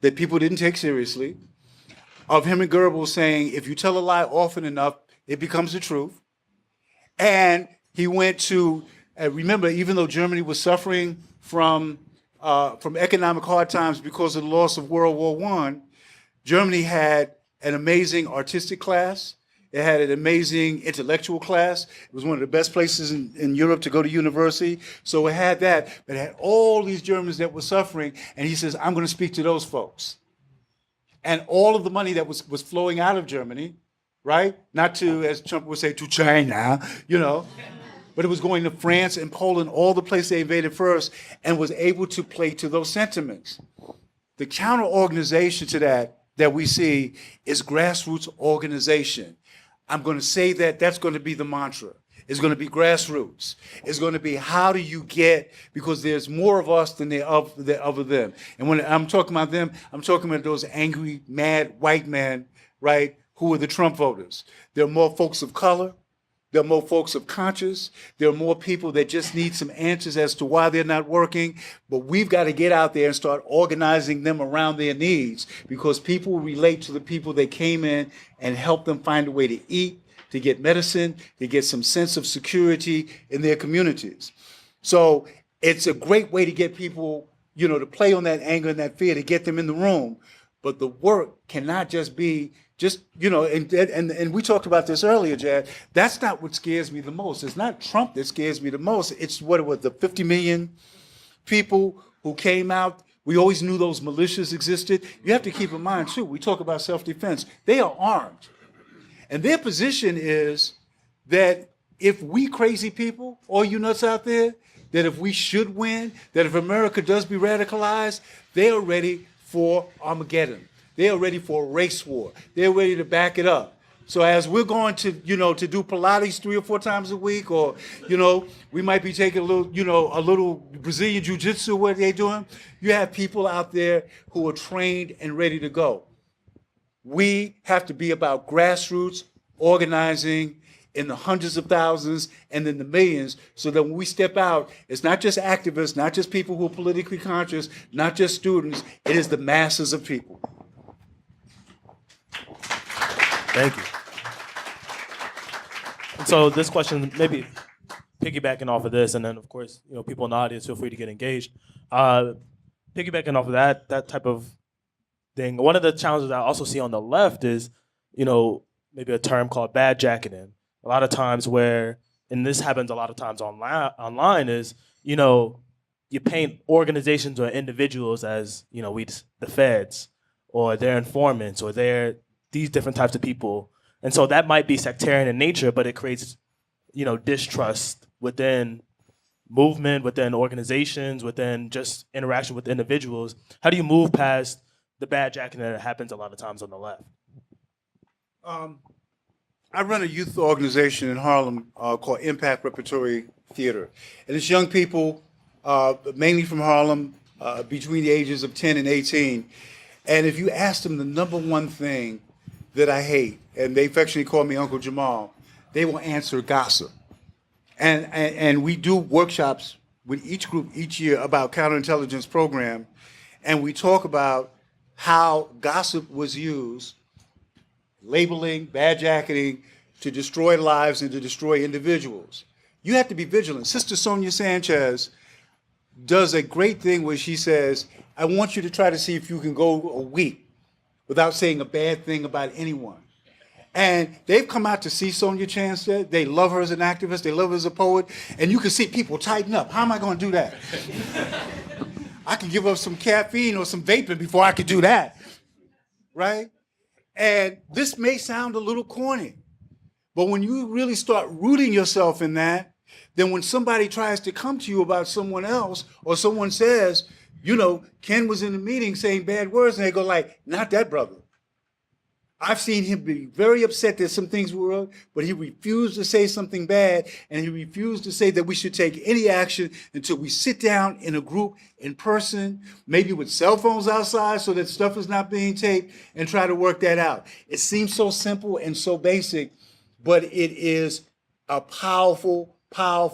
that people didn't take seriously, of him and Goebbels saying, if you tell a lie often enough, it becomes the truth. And he went to, remember, even though Germany was suffering from economic hard times because of the loss of World War I, Germany had an amazing artistic class. It had an amazing intellectual class. It was one of the best places in Europe to go to university. So it had that, but it had all these Germans that were suffering. And he says, I'm going to speak to those folks. And all of the money that was flowing out of Germany, right? Not to, as Trump would say, to China, you know, but it was going to France and Poland, all the places they invaded first, and was able to play to those sentiments. The counter-organization to that we see is grassroots organization. I'm going to say that that's going to be the mantra. It's going to be grassroots. It's going to be how do you get, because there's more of us than there of them. And when I'm talking about them, I'm talking about those angry, mad white men, right, who are the Trump voters. There are more folks of color. There are more folks of conscience. There are more people that just need some answers as to why they're not working. But we've got to get out there and start organizing them around their needs, because people relate to the people that came in and help them find a way to eat, to get medicine, to get some sense of security in their communities. So it's a great way to get people, you know, to play on that anger and that fear, to get them in the room. But the work cannot just be and we talked about this earlier, Jad. That's not what scares me the most. It's not Trump that scares me the most. It's what it was, the 50 million people who came out. We always knew those militias existed. You have to keep in mind, too, we talk about self-defense. They are armed. And their position is that if we crazy people, all you nuts out there, that if we should win, that if America does be radicalized, they are ready for Armageddon. They are ready for a race war. They're ready to back it up. So as we're going to, to do Pilates 3 or 4 times a week, or, we might be taking a little Brazilian jiu-jitsu, what they're doing, you have people out there who are trained and ready to go. We have to be about grassroots organizing in the hundreds of thousands and in the millions, so that when we step out, it's not just activists, not just people who are politically conscious, not just students, it is the masses of people. Thank you. And so this question, maybe piggybacking off of this, and then of course, people in the audience, feel free to get engaged. Piggybacking off of that type of thing, one of the challenges I also see on the left is, maybe a term called bad jacketing. A lot of times where, and this happens a lot of times online is, you paint organizations or individuals as, the feds, or they're informants, or they're these different types of people. And so that might be sectarian in nature, but it creates, distrust within movement, within organizations, within just interaction with individuals. How do you move past the bad jacketing that happens a lot of times on the left? I run a youth organization in Harlem called Impact Repertory Theater. And it's young people, mainly from Harlem, between the ages of 10 and 18. And if you ask them the number one thing that I hate, and they affectionately call me Uncle Jamal, they will answer gossip. And we do workshops with each group each year about counterintelligence program, and we talk about how gossip was used, labeling, bad jacketing, to destroy lives and to destroy individuals. You have to be vigilant. Sister Sonia Sanchez does a great thing where she says, I want you to try to see if you can go a week without saying a bad thing about anyone. And they've come out to see Sonia Sanchez. They love her as an activist. They love her as a poet. And you can see people tighten up. How am I going to do that? I can give up some caffeine or some vaping before I could do that, right? And this may sound a little corny, but when you really start rooting yourself in that, then when somebody tries to come to you about someone else, or someone says, Ken was in the meeting saying bad words, and they go like, not that brother. I've seen him be very upset that some things were wrong, but he refused to say something bad, and he refused to say that we should take any action until we sit down in a group in person, maybe with cell phones outside so that stuff is not being taped, and try to work that out. It seems so simple and so basic, but it is a powerful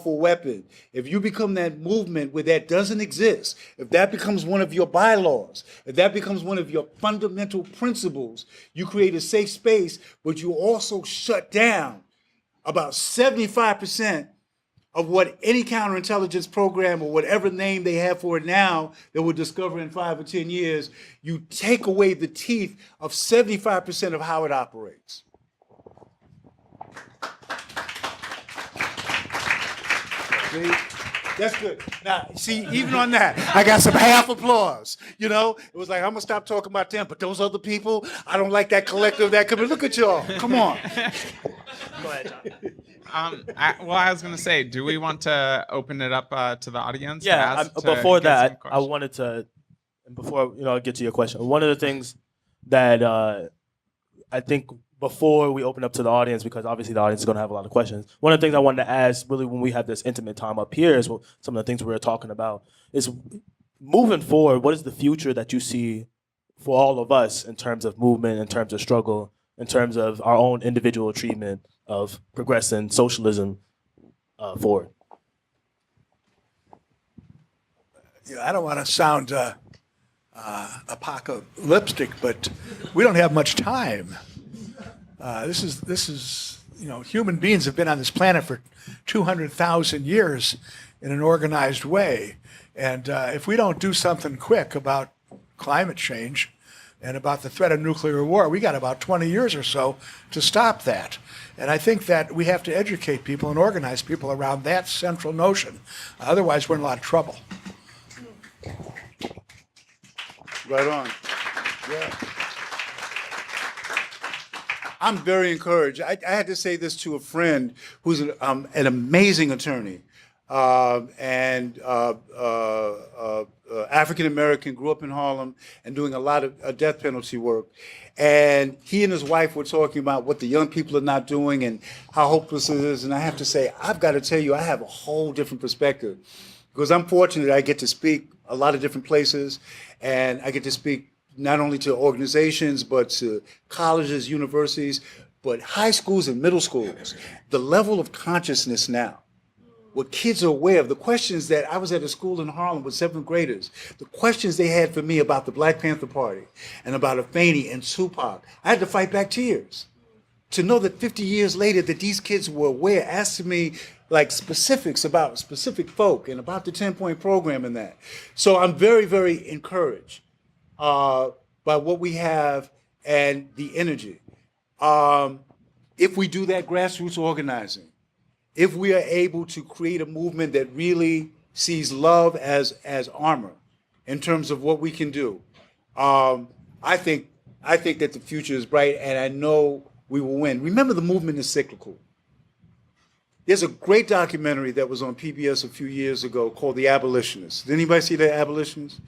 weapon. If you become that movement where that doesn't exist, if that becomes one of your bylaws, if that becomes one of your fundamental principles, you create a safe space, but you also shut down about 75% of what any counterintelligence program or whatever name they have for it now that we'll discover in 5 or 10 years. You take away the teeth of 75% of how it operates. See? That's good. Now, see, even on that, I got some half applause. It was like, I'm going to stop talking about them, but those other people, I don't like that collective, that coming. Look at y'all. Come on. Go ahead, John. I was going to say, do we want to open it up to the audience? Yeah, before that, I wanted to, and before I get to your question, one of the things that I think before we open up to the audience, because obviously the audience is going to have a lot of questions, one of the things I wanted to ask, really, when we have this intimate time up here, is some of the things we were talking about, is moving forward, what is the future that you see for all of us in terms of movement, in terms of struggle, in terms of our own individual treatment of progressing socialism forward? I don't want to sound apocalyptic, but we don't have much time. This is human beings have been on this planet for 200,000 years in an organized way. And if we don't do something quick about climate change and about the threat of nuclear war. We got about 20 years or so to stop that. And I think that we have to educate people and organize people around that central notion. Otherwise, we're in a lot of trouble. Right on. Yeah. I'm very encouraged. I had to say this to a friend who's an amazing attorney and African American, grew up in Harlem and doing a lot of death penalty work. And he and his wife were talking about what the young people are not doing and how hopeless it is. And I have to say, I've got to tell you, I have a whole different perspective because I'm fortunate I get to speak a lot of different places and I get to speak not only to organizations, but to colleges, universities, but high schools and middle schools. The level of consciousness now, what kids are aware of, the questions that I was at a school in Harlem with 7th graders, the questions they had for me about the Black Panther Party and about Afeni and Tupac, I had to fight back tears. To know that 50 years later that these kids were aware, asking me like specifics about specific folk and about the 10-point program and that. So I'm very, very encouraged by what we have and the energy. If we do that grassroots organizing, if we are able to create a movement that really sees love as armor in terms of what we can do, I think that the future is bright, and I know we will win. Remember, the movement is cyclical. There's a great documentary that was on PBS a few years ago called The Abolitionists. Did anybody see The Abolitionists?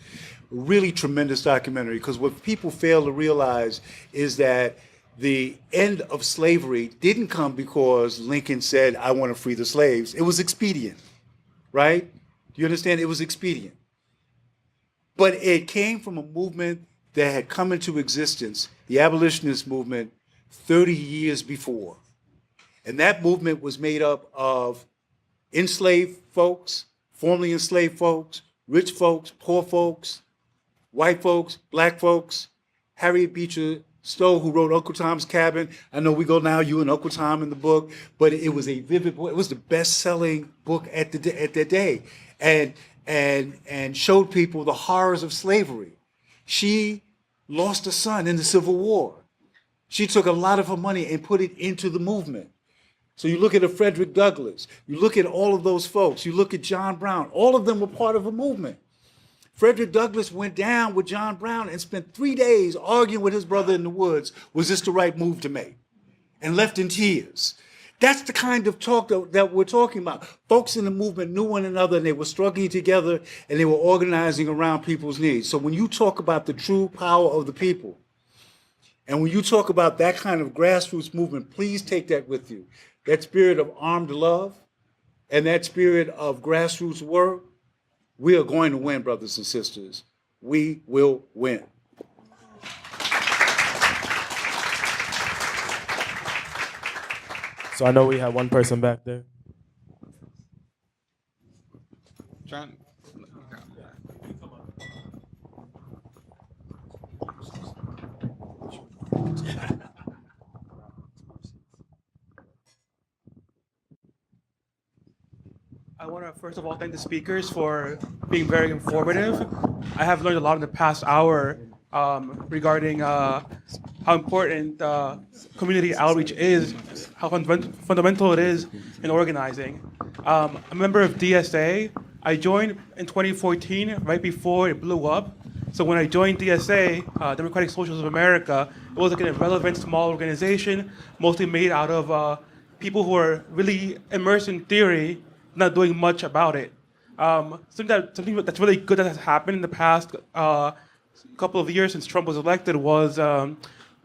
Really tremendous documentary, because what people fail to realize is that the end of slavery didn't come because Lincoln said, I want to free the slaves. It was expedient, right? Do you understand? It was expedient. But it came from a movement that had come into existence, the abolitionist movement, 30 years before. And that movement was made up of enslaved folks, formerly enslaved folks, rich folks, poor folks, white folks, black folks, Harriet Beecher Stowe, who wrote Uncle Tom's Cabin. I know we go now, you and Uncle Tom in the book, but it was a vivid book. It was the best-selling book at that day, and showed people the horrors of slavery. She lost a son in the Civil War. She took a lot of her money and put it into the movement. So you look at a Frederick Douglass, you look at all of those folks, you look at John Brown, all of them were part of a movement. Frederick Douglass went down with John Brown and spent 3 days arguing with his brother in the woods, was this the right move to make? And left in tears. That's the kind of talk that we're talking about. Folks in the movement knew one another and they were struggling together and they were organizing around people's needs. So when you talk about the true power of the people, and when you talk about that kind of grassroots movement, please take that with you. That spirit of armed love and that spirit of grassroots work, we are going to win, brothers and sisters. We will win. So I know we have one person back there. John? I want to first of all thank the speakers for being very informative. I have learned a lot in the past hour regarding how important community outreach is, how fundamental it is in organizing. I'm a member of DSA. I joined in 2014, right before it blew up. So when I joined DSA, Democratic Socialists of America, it was like an irrelevant small organization, mostly made out of people who are really immersed in theory, not doing much about it. Something that's really good that has happened in the past couple of years since Trump was elected was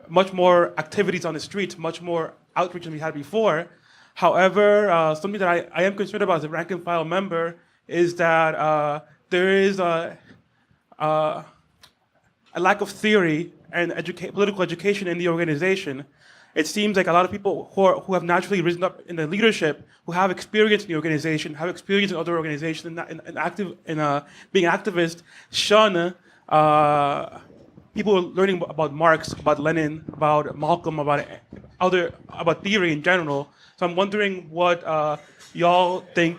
much more activities on the streets, much more outreach than we had before. However, something that I am concerned about as a rank and file member is that there is a lack of theory and political education in the organization. It seems like a lot of people who have naturally risen up in the leadership, who have experience in the organization, have experience in other organizations, in being activists, shun people learning about Marx, about Lenin, about Malcolm, about theory in general. So I'm wondering what y'all think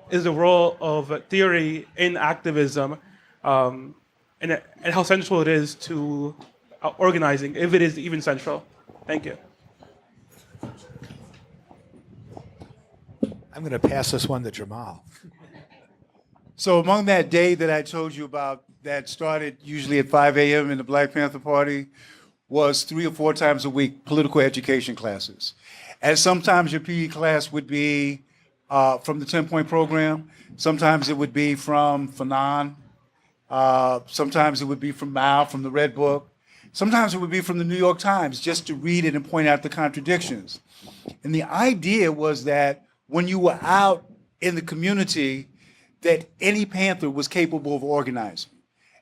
is the role of theory in activism, and how central it is to organizing, if it is even central. Thank you. I'm going to pass this one to Jamal. So among that day that I told you about that started usually at 5 a.m. in the Black Panther Party was 3 or 4 times a week political education classes. And sometimes your PE class would be from the 10-point program. Sometimes it would be from Fanon. Sometimes it would be from Mao, from the Red Book. Sometimes it would be from the New York Times, just to read it and point out the contradictions. And the idea was that when you were out in the community, that any Panther was capable of organizing.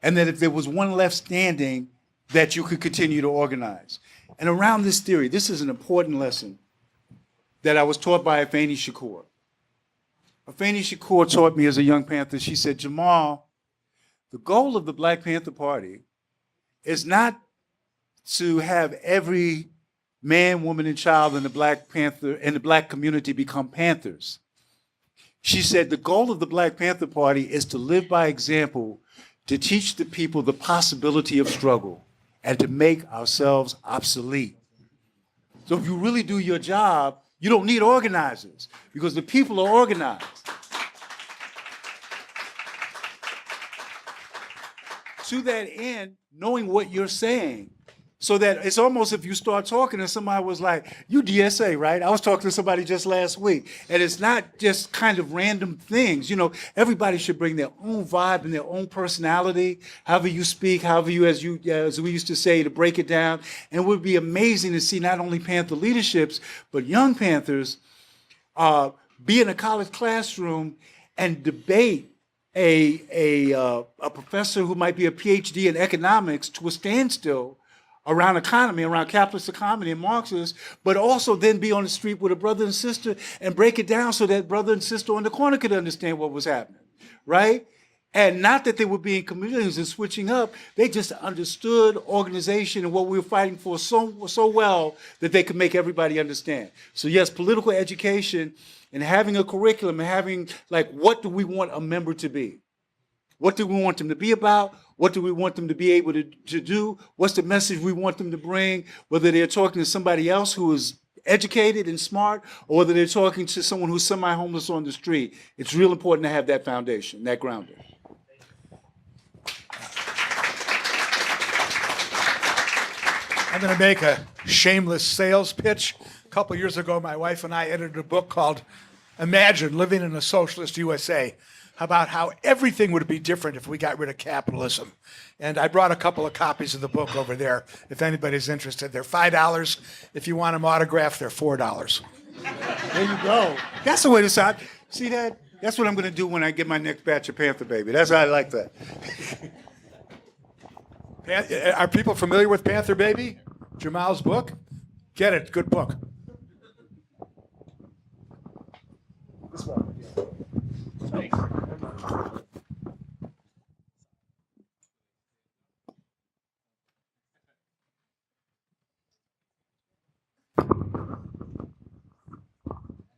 And that if there was one left standing, that you could continue to organize. And around this theory, this is an important lesson that I was taught by Afeni Shakur. Afeni Shakur taught me as a young Panther, she said, Jamal, the goal of the Black Panther Party is not to have every man, woman, and child in the Black Panther and the Black community become Panthers. She said the goal of the Black Panther Party is to live by example, to teach the people the possibility of struggle, and to make ourselves obsolete. So if you really do your job, you don't need organizers, because the people are organized. To that end, knowing what you're saying, so that it's almost if you start talking and somebody was like, you DSA, right? I was talking to somebody just last week, and it's not just kind of random things. You know, everybody should bring their own vibe and their own personality, however you speak, however as we used to say, to break it down. And it would be amazing to see not only Panther leaderships, but young Panthers be in a college classroom and debate a professor who might be a PhD in economics to a standstill around economy, around capitalist economy and Marxists, but also then be on the street with a brother and sister and break it down so that brother and sister on the corner could understand what was happening, right? And not that they were being communities and switching up, they just understood organization and what we were fighting for so well that they could make everybody understand. So yes, political education and having a curriculum and having, like, what do we want a member to be? What do we want them to be about? What do we want them to be able to do? What's the message we want them to bring? Whether they're talking to somebody else who is educated and smart, or whether they're talking to someone who's semi-homeless on the street. It's real important to have that foundation, that grounding. I'm going to make a shameless sales pitch. A couple years ago, my wife and I edited a book called Imagine Living in a Socialist USA, about how everything would be different if we got rid of capitalism. And I brought a couple of copies of the book over there, if anybody's interested. They're $5. If you want them autographed, they're $4. There you go. That's the way to start. See that? That's what I'm going to do when I get my next batch of Panther Baby. That's how I like that. Are people familiar with Panther Baby? Jamal's book? Get it. Good book. This one. Thanks.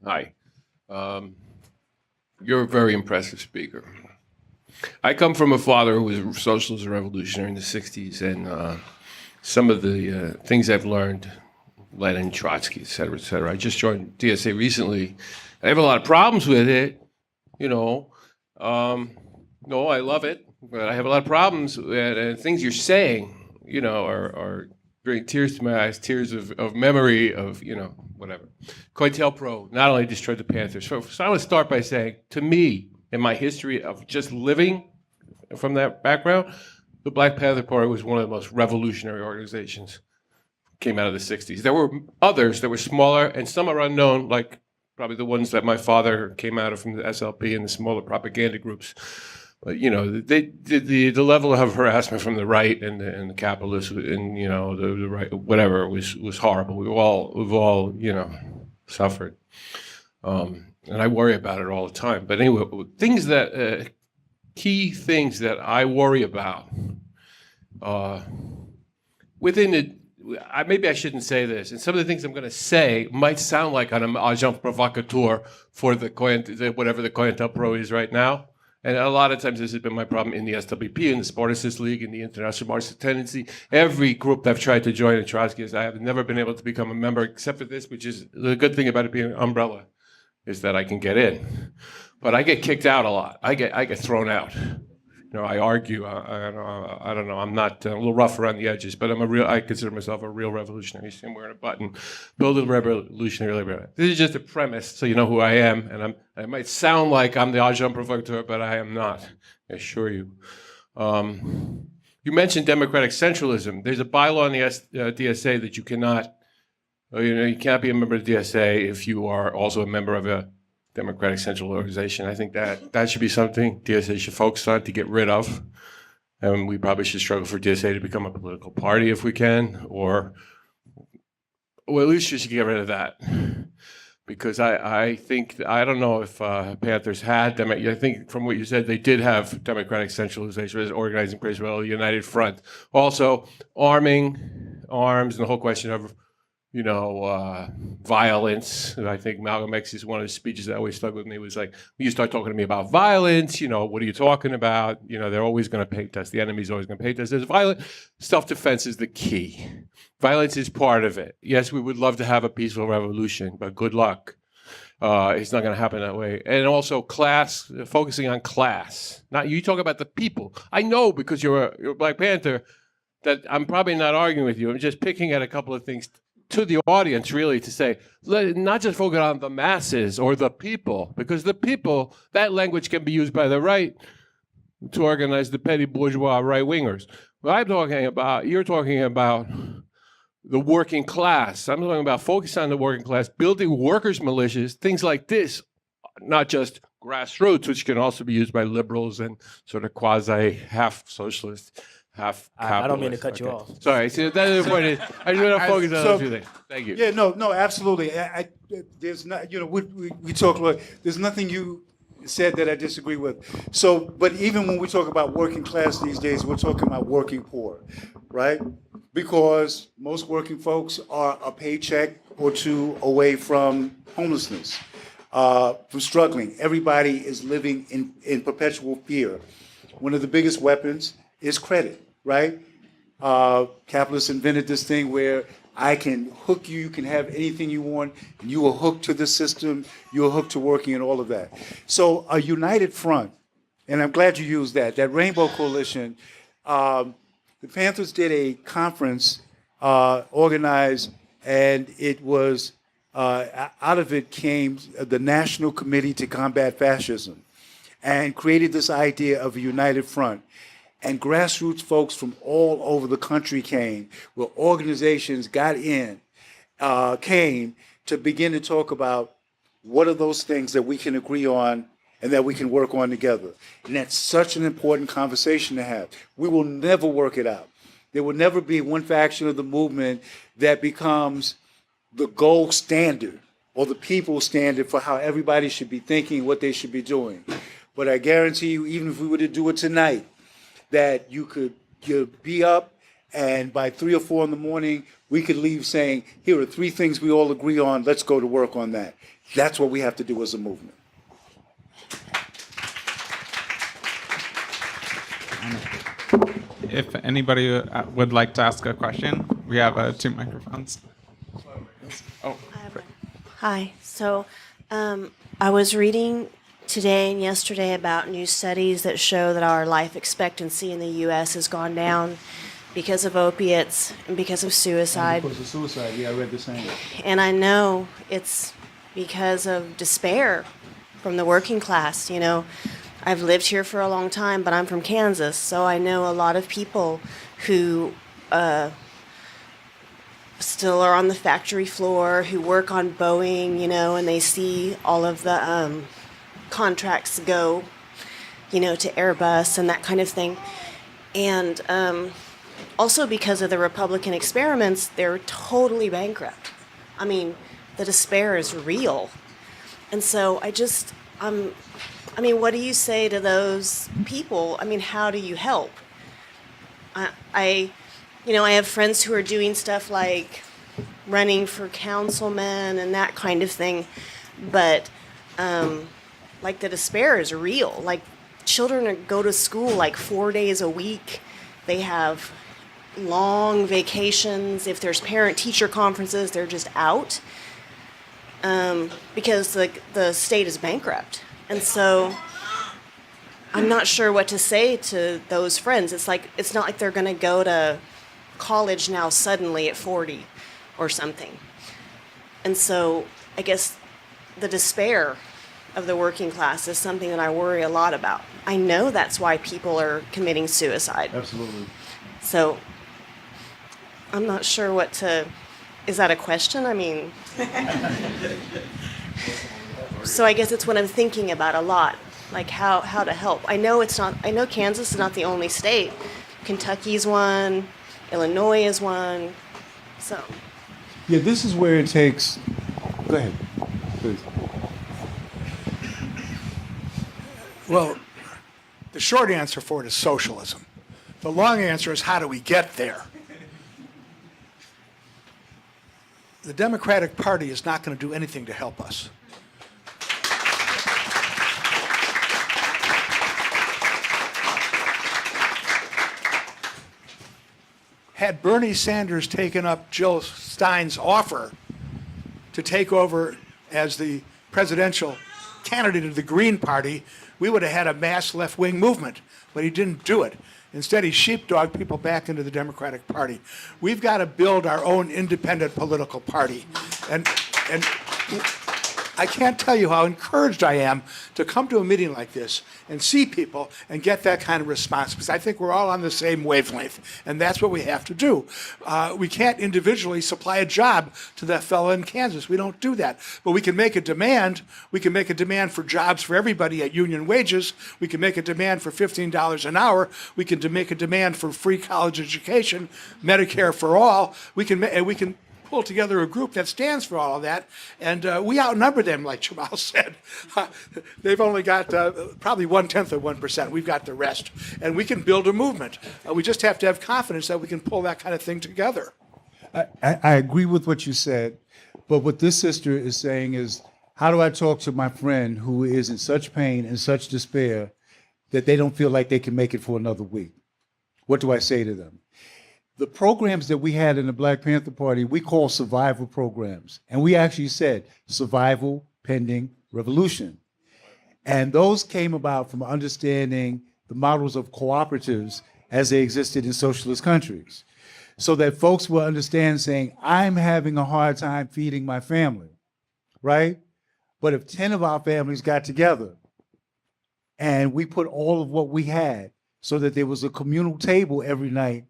Hi. You're a very impressive speaker. I come from a father who was a socialist and revolutionary in the 60s, and some of the things I've learned, Lenin, Trotsky, et cetera, et cetera. I just joined DSA recently. I have a lot of problems with it, you know. No, I love it, but I have a lot of problems, and things you're saying, you know, are bring tears to my eyes, tears of memory of, you know, whatever. COINTELPRO not only destroyed the Panthers. So I want to start by saying, to me, in my history of just living from that background, the Black Panther Party was one of the most revolutionary organizations. Came out of the 60s. There were others that were smaller, and some are unknown, like probably the ones that my father came out of from the SLP and the smaller propaganda groups. But, you know, the level of harassment from the right and the capitalists and, you know, the right, whatever, was horrible. We've all, you know, suffered. And I worry about it all the time. But anyway, things that, key things that I worry about within the, maybe I shouldn't say this, and some of the things I'm going to say might sound like an agent provocateur for the whatever the COINTELPRO is right now. And a lot of times this has been my problem in the SWP, in the Spartacist League, in the International Marxist Tendency. Every group that I've tried to join in Trotskyist, I have never been able to become a member except for this, which is the good thing about it being an umbrella, is that I can get in. But I get kicked out a lot. I get thrown out. I argue. I don't know. I'm not a little rough around the edges, but I consider myself a real revolutionary. See, I'm wearing a button. Build a revolutionary liberty. This is just a premise, so you know who I am. And I might sound like I'm the agent provocateur, but I am not. I assure you. You mentioned democratic centralism. There's a bylaw in the DSA that you cannot. You can't be a member of the DSA if you are also a member of a democratic central organization. I think that should be something DSA should focus on to get rid of. And we probably should struggle for DSA to become a political party if we can, or at least we should get rid of that. Because I think, I don't know if Panthers had them. I think from what you said, they did have democratic centralization as organizing place, well, a united front. Also, arms, and the whole question of violence. I think Malcolm X's one of his speeches that always stuck with me was like, when you start talking to me about violence, what are you talking about? They're always going to paint us. The enemy's always going to paint us as violent. Self-defense is the key. Violence is part of it. Yes, we would love to have a peaceful revolution, but good luck. It's not going to happen that way. And also class, focusing on class. Not you talk about the people. I know because you're a Black Panther that I'm probably not arguing with you. I'm just picking at a couple of things to the audience, really, to say, not just focus on the masses or the people, because the people, that language can be used by the right to organize the petty bourgeois right-wingers. What I'm talking about, you're talking about the working class. I'm talking about focusing on the working class, building workers' militias, things like this, not just grassroots, which can also be used by liberals and sort of quasi-half-socialist, half I don't mean to cut you off. Sorry, see, that's the point. I just want to focus on those two things. Thank you. Yeah, no, absolutely. There's not, we talk like there's nothing you said that I disagree with. So, but even when we talk about working class these days, we're talking about working poor, right? Because most working folks are a paycheck or two away from homelessness, from struggling. Everybody is living in perpetual fear. One of the biggest weapons is credit, right? Capitalists invented this thing where I can hook you, you can have anything you want, and you are hooked to the system, you are hooked to working and all of that. So a united front, and I'm glad you used that Rainbow Coalition, the Panthers did a conference organized, and it was, out of it came the National Committee to Combat Fascism, and created this idea of a united front. And grassroots folks from all over the country came, where organizations came to begin to talk about what are those things that we can agree on and that we can work on together. And that's such an important conversation to have. We will never work it out. There will never be one faction of the movement that becomes the gold standard or the people's standard for how everybody should be thinking, what they should be doing. But I guarantee you, even if we were to do it tonight, that you'd be up, and by 3 or 4 in the morning, we could leave saying, here are 3 things we all agree on, let's go to work on that. That's what we have to do as a movement. If anybody would like to ask a question, we have 2 microphones. Oh, Hi. So I was reading today and yesterday about new studies that show that our life expectancy in the U.S. has gone down because of opiates and because of suicide. Because of suicide, yeah, I read the same. And I know it's because of despair from the working class. I've lived here for a long time, but I'm from Kansas, so I know a lot of people who still are on the factory floor, who work on Boeing, and they see all of the contracts go, to Airbus and that kind of thing. And also because of the Republican experiments, they're totally bankrupt. I mean, the despair is real. And so what do you say to those people? I mean, how do you help? I have friends who are doing stuff like running for councilman and that kind of thing, but the despair is real. children go to school like 4 days a week. They have long vacations. If there's parent-teacher conferences, they're just out because the state is bankrupt. And so I'm not sure what to say to those friends. It's not like they're going to go to college now suddenly at 40 or something. And so I guess the despair of the working class is something that I worry a lot about. I know that's why people are committing suicide. Absolutely. So I'm not sure what to. Is that a question? I mean, so I guess it's what I'm thinking about a lot, like how to help. I know Kansas is not the only state. Kentucky's one, Illinois is one. So. Yeah, this is where it takes. Go ahead, please. Well, the short answer for it is socialism. The long answer is how do we get there? The Democratic Party is not going to do anything to help us. Had Bernie Sanders taken up Jill Stein's offer to take over as the presidential candidate of the Green Party, we would have had a mass left-wing movement, but he didn't do it. Instead, he sheepdogged people back into the Democratic Party. We've got to build our own independent political party. And I can't tell you how encouraged I am to come to a meeting like this and see people and get that kind of response, because I think we're all on the same wavelength, and that's what we have to do. We can't individually supply a job to that fellow in Kansas. We don't do that. But we can make a demand. We can make a demand for jobs for everybody at union wages. We can make a demand for $15 an hour. We can make a demand for free college education, Medicare for all. We can pull together a group that stands for all of that, and we outnumber them, like Jamal said. They've only got probably 1/10 of 1%. We've got the rest, and we can build a movement. We just have to have confidence that we can pull that kind of thing together. I agree with what you said, but what this sister is saying is, how do I talk to my friend who is in such pain and such despair that they don't feel like they can make it for another week? What do I say to them? The programs that we had in the Black Panther Party, we call survival programs. And we actually said survival pending revolution. And those came about from understanding the models of cooperatives as they existed in socialist countries. So that folks will understand saying, I'm having a hard time feeding my family, right? But if 10 of our families got together and we put all of what we had so that there was a communal table every night,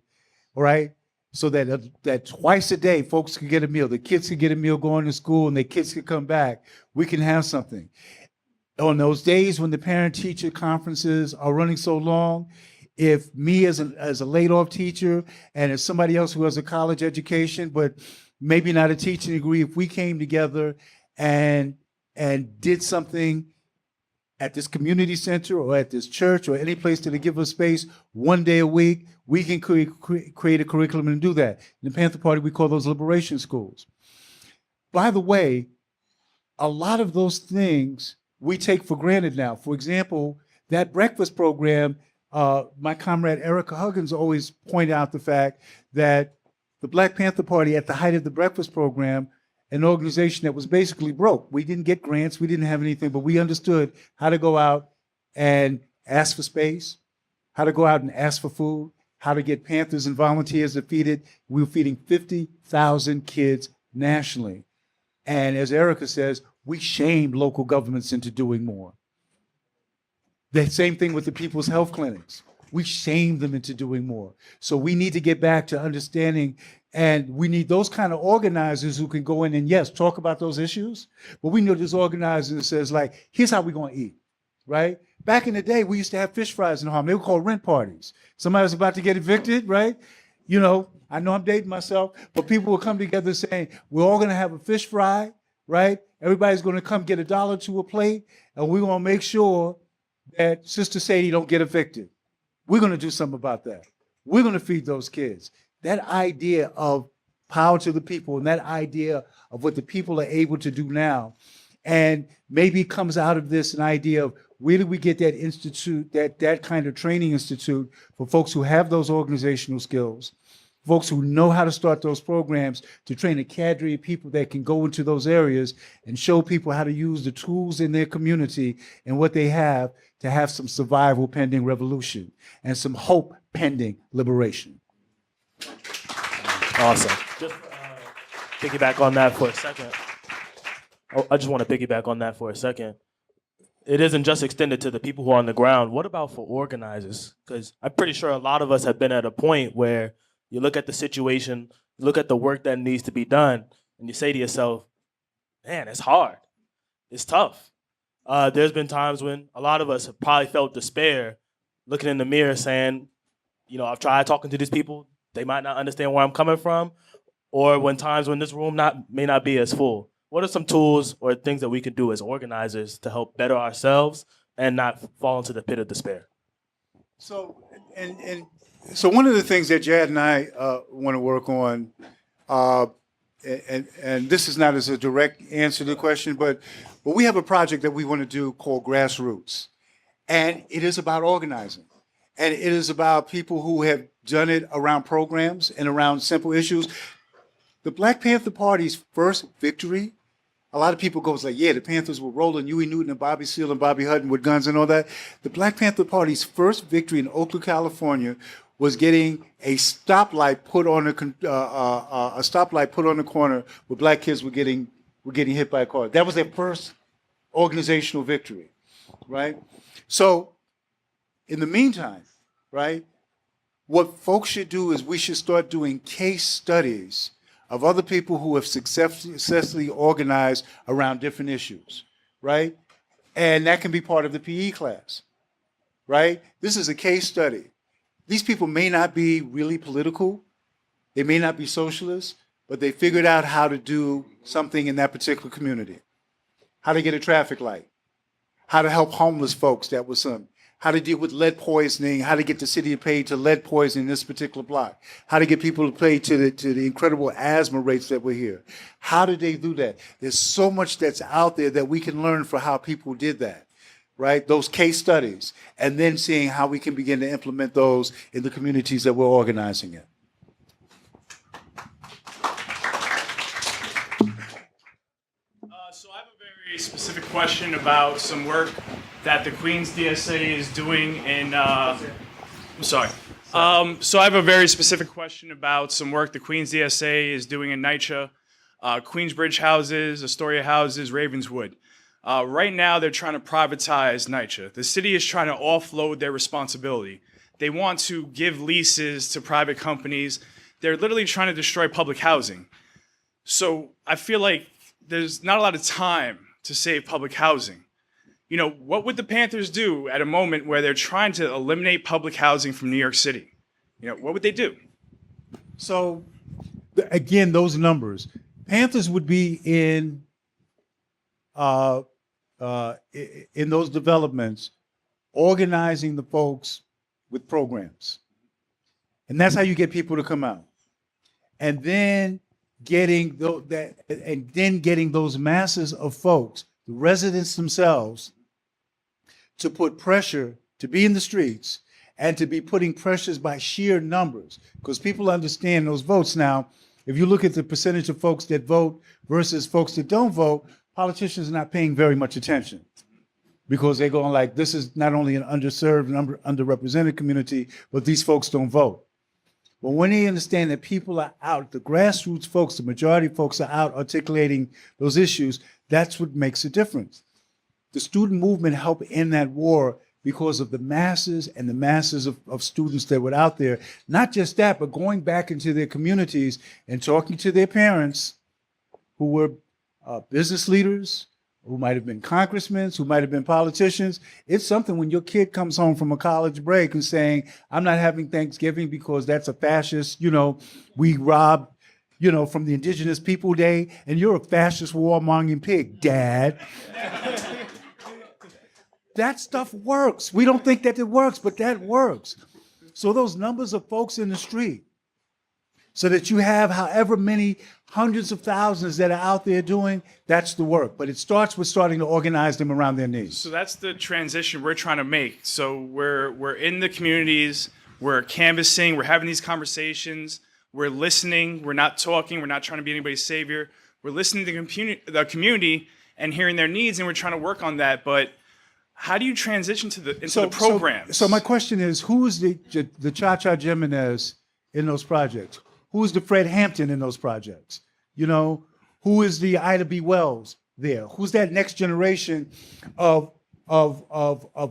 right? So that twice a day, folks could get a meal. The kids could get a meal going to school and their kids could come back. We can have something. On those days when the parent-teacher conferences are running so long, if me as a laid-off teacher and as somebody else who has a college education, but maybe not a teaching degree, if we came together and did something at this community center or at this church or any place that give us space 1 day a week, we can create a curriculum and do that. In the Panther Party, we call those liberation schools. By the way, a lot of those things we take for granted now. For example, that breakfast program, my comrade Erica Huggins always pointed out the fact that the Black Panther Party, at the height of the breakfast program, an organization that was basically broke. We didn't get grants, we didn't have anything, but we understood how to go out and ask for space, how to go out and ask for food, how to get Panthers and volunteers to feed it. We were feeding 50,000 kids nationally. And as Erica says, we shamed local governments into doing more. The same thing with the people's health clinics. We shamed them into doing more. So we need to get back to understanding, and we need those kind of organizers who can go in and, yes, talk about those issues, but we need this organizer that says, like, here's how we're going to eat, right? Back in the day, we used to have fish fries in Harlem. They were called rent parties. Somebody was about to get evicted, right? You know, I know I'm dating myself, but people will come together saying, we're all going to have a fish fry, right? Everybody's going to come get $1 to a plate, and we're going to make sure that Sister Sadie don't get evicted. We're going to do something about that. We're going to feed those kids. That idea of power to the people and that idea of what the people are able to do now And maybe comes out of this an idea of where do we get that institute, that kind of training institute for folks who have those organizational skills, folks who know how to start those programs to train a cadre of people that can go into those areas and show people how to use the tools in their community and what they have to have some survival pending revolution and some hope pending liberation. Awesome. Just piggyback on that for a second. I just want to piggyback on that for a second. It isn't just extended to the people who are on the ground. What about for organizers? Because I'm pretty sure a lot of us have been at a point where you look at the situation, you look at the work that needs to be done, and you say to yourself, man, it's hard. It's tough. There's been times when a lot of us have probably felt despair, looking in the mirror saying, you know, I've tried talking to these people. They might not understand where I'm coming from. Or when times when this room may not be as full. What are some tools or things that we can do as organizers to help better ourselves and not fall into the pit of despair? So, so one of the things that Jad and I want to work on, and this is not as a direct answer to the question, but we have a project that we want to do called Grassroots. And it is about organizing. And it is about people who have done it around programs and around simple issues. The Black Panther Party's first victory, a lot of people go like, yeah, the Panthers were rolling Huey Newton and Bobby Seale and Bobby Hutton with guns and all that. The Black Panther Party's first victory in Oakland, California, was getting a stoplight put on the corner where black kids were getting hit by a car. That was their first organizational victory, right? So, in the meantime, right, what folks should do is we should start doing case studies of other people who have successfully organized around different issues, right? And that can be part of the PE class, right? This is a case study. These people may not be really political, they may not be socialists, but they figured out how to do something in that particular community. How to get a traffic light, how to help homeless folks, that was some, how to deal with lead poisoning, how to get the city to pay to lead poisoning in this particular block, how to get people to pay to the incredible asthma rates that were here. How did they do that? There's so much that's out there that we can learn for how people did that, right? Those case studies, and then seeing how we can begin to implement those in the communities that we're organizing in. So I have a very specific question about some work that the Queens DSA is doing in, I'm sorry. So I have a very specific question about some work the Queens DSA is doing in NYCHA, Queensbridge houses, Astoria houses, Ravenswood. Right now they're trying to privatize NYCHA. The city is trying to offload their responsibility. They want to give leases to private companies. They're literally trying to destroy public housing. So I feel like there's not a lot of time to save public housing. You know, what would the Panthers do at a moment where they're trying to eliminate public housing from New York City? You know, what would they do? So, again, those numbers. Panthers would be in those developments, organizing the folks with programs. And that's how you get people to come out. And then getting those masses of folks, the residents themselves, to put pressure, to be in the streets, and to be putting pressures by sheer numbers, because people understand those votes. Now, if you look at the percentage of folks that vote versus folks that don't vote, politicians are not paying very much attention, because they're going like, this is not only an underserved and underrepresented community, but these folks don't vote. But when they understand that people are out, the grassroots folks, the majority of folks are out articulating those issues, that's what makes a difference. The student movement helped end that war because of the masses and the masses of students that were out there. Not just that, but going back into their communities and talking to their parents who were business leaders, who might have been congressmen, who might have been politicians. It's something when your kid comes home from a college break and saying, I'm not having Thanksgiving because that's a fascist, we robbed, from the Indigenous People Day, and you're a fascist warmongering pig, Dad. That stuff works. We don't think that it works, but that works. So those numbers of folks in the street so that you have however many hundreds of thousands that are out there doing, that's the work. But it starts with starting to organize them around their needs. So that's the transition we're trying to make. So we're in the communities, we're canvassing, we're having these conversations, we're listening, we're not talking, we're not trying to be anybody's savior. We're listening to the community and hearing their needs, and we're trying to work on that. But how do you transition into the programs? So my question is, who is the Cha-Cha Jimenez in those projects? Who is the Fred Hampton in those projects? You know, who is the Ida B. Wells there? Who's that next generation of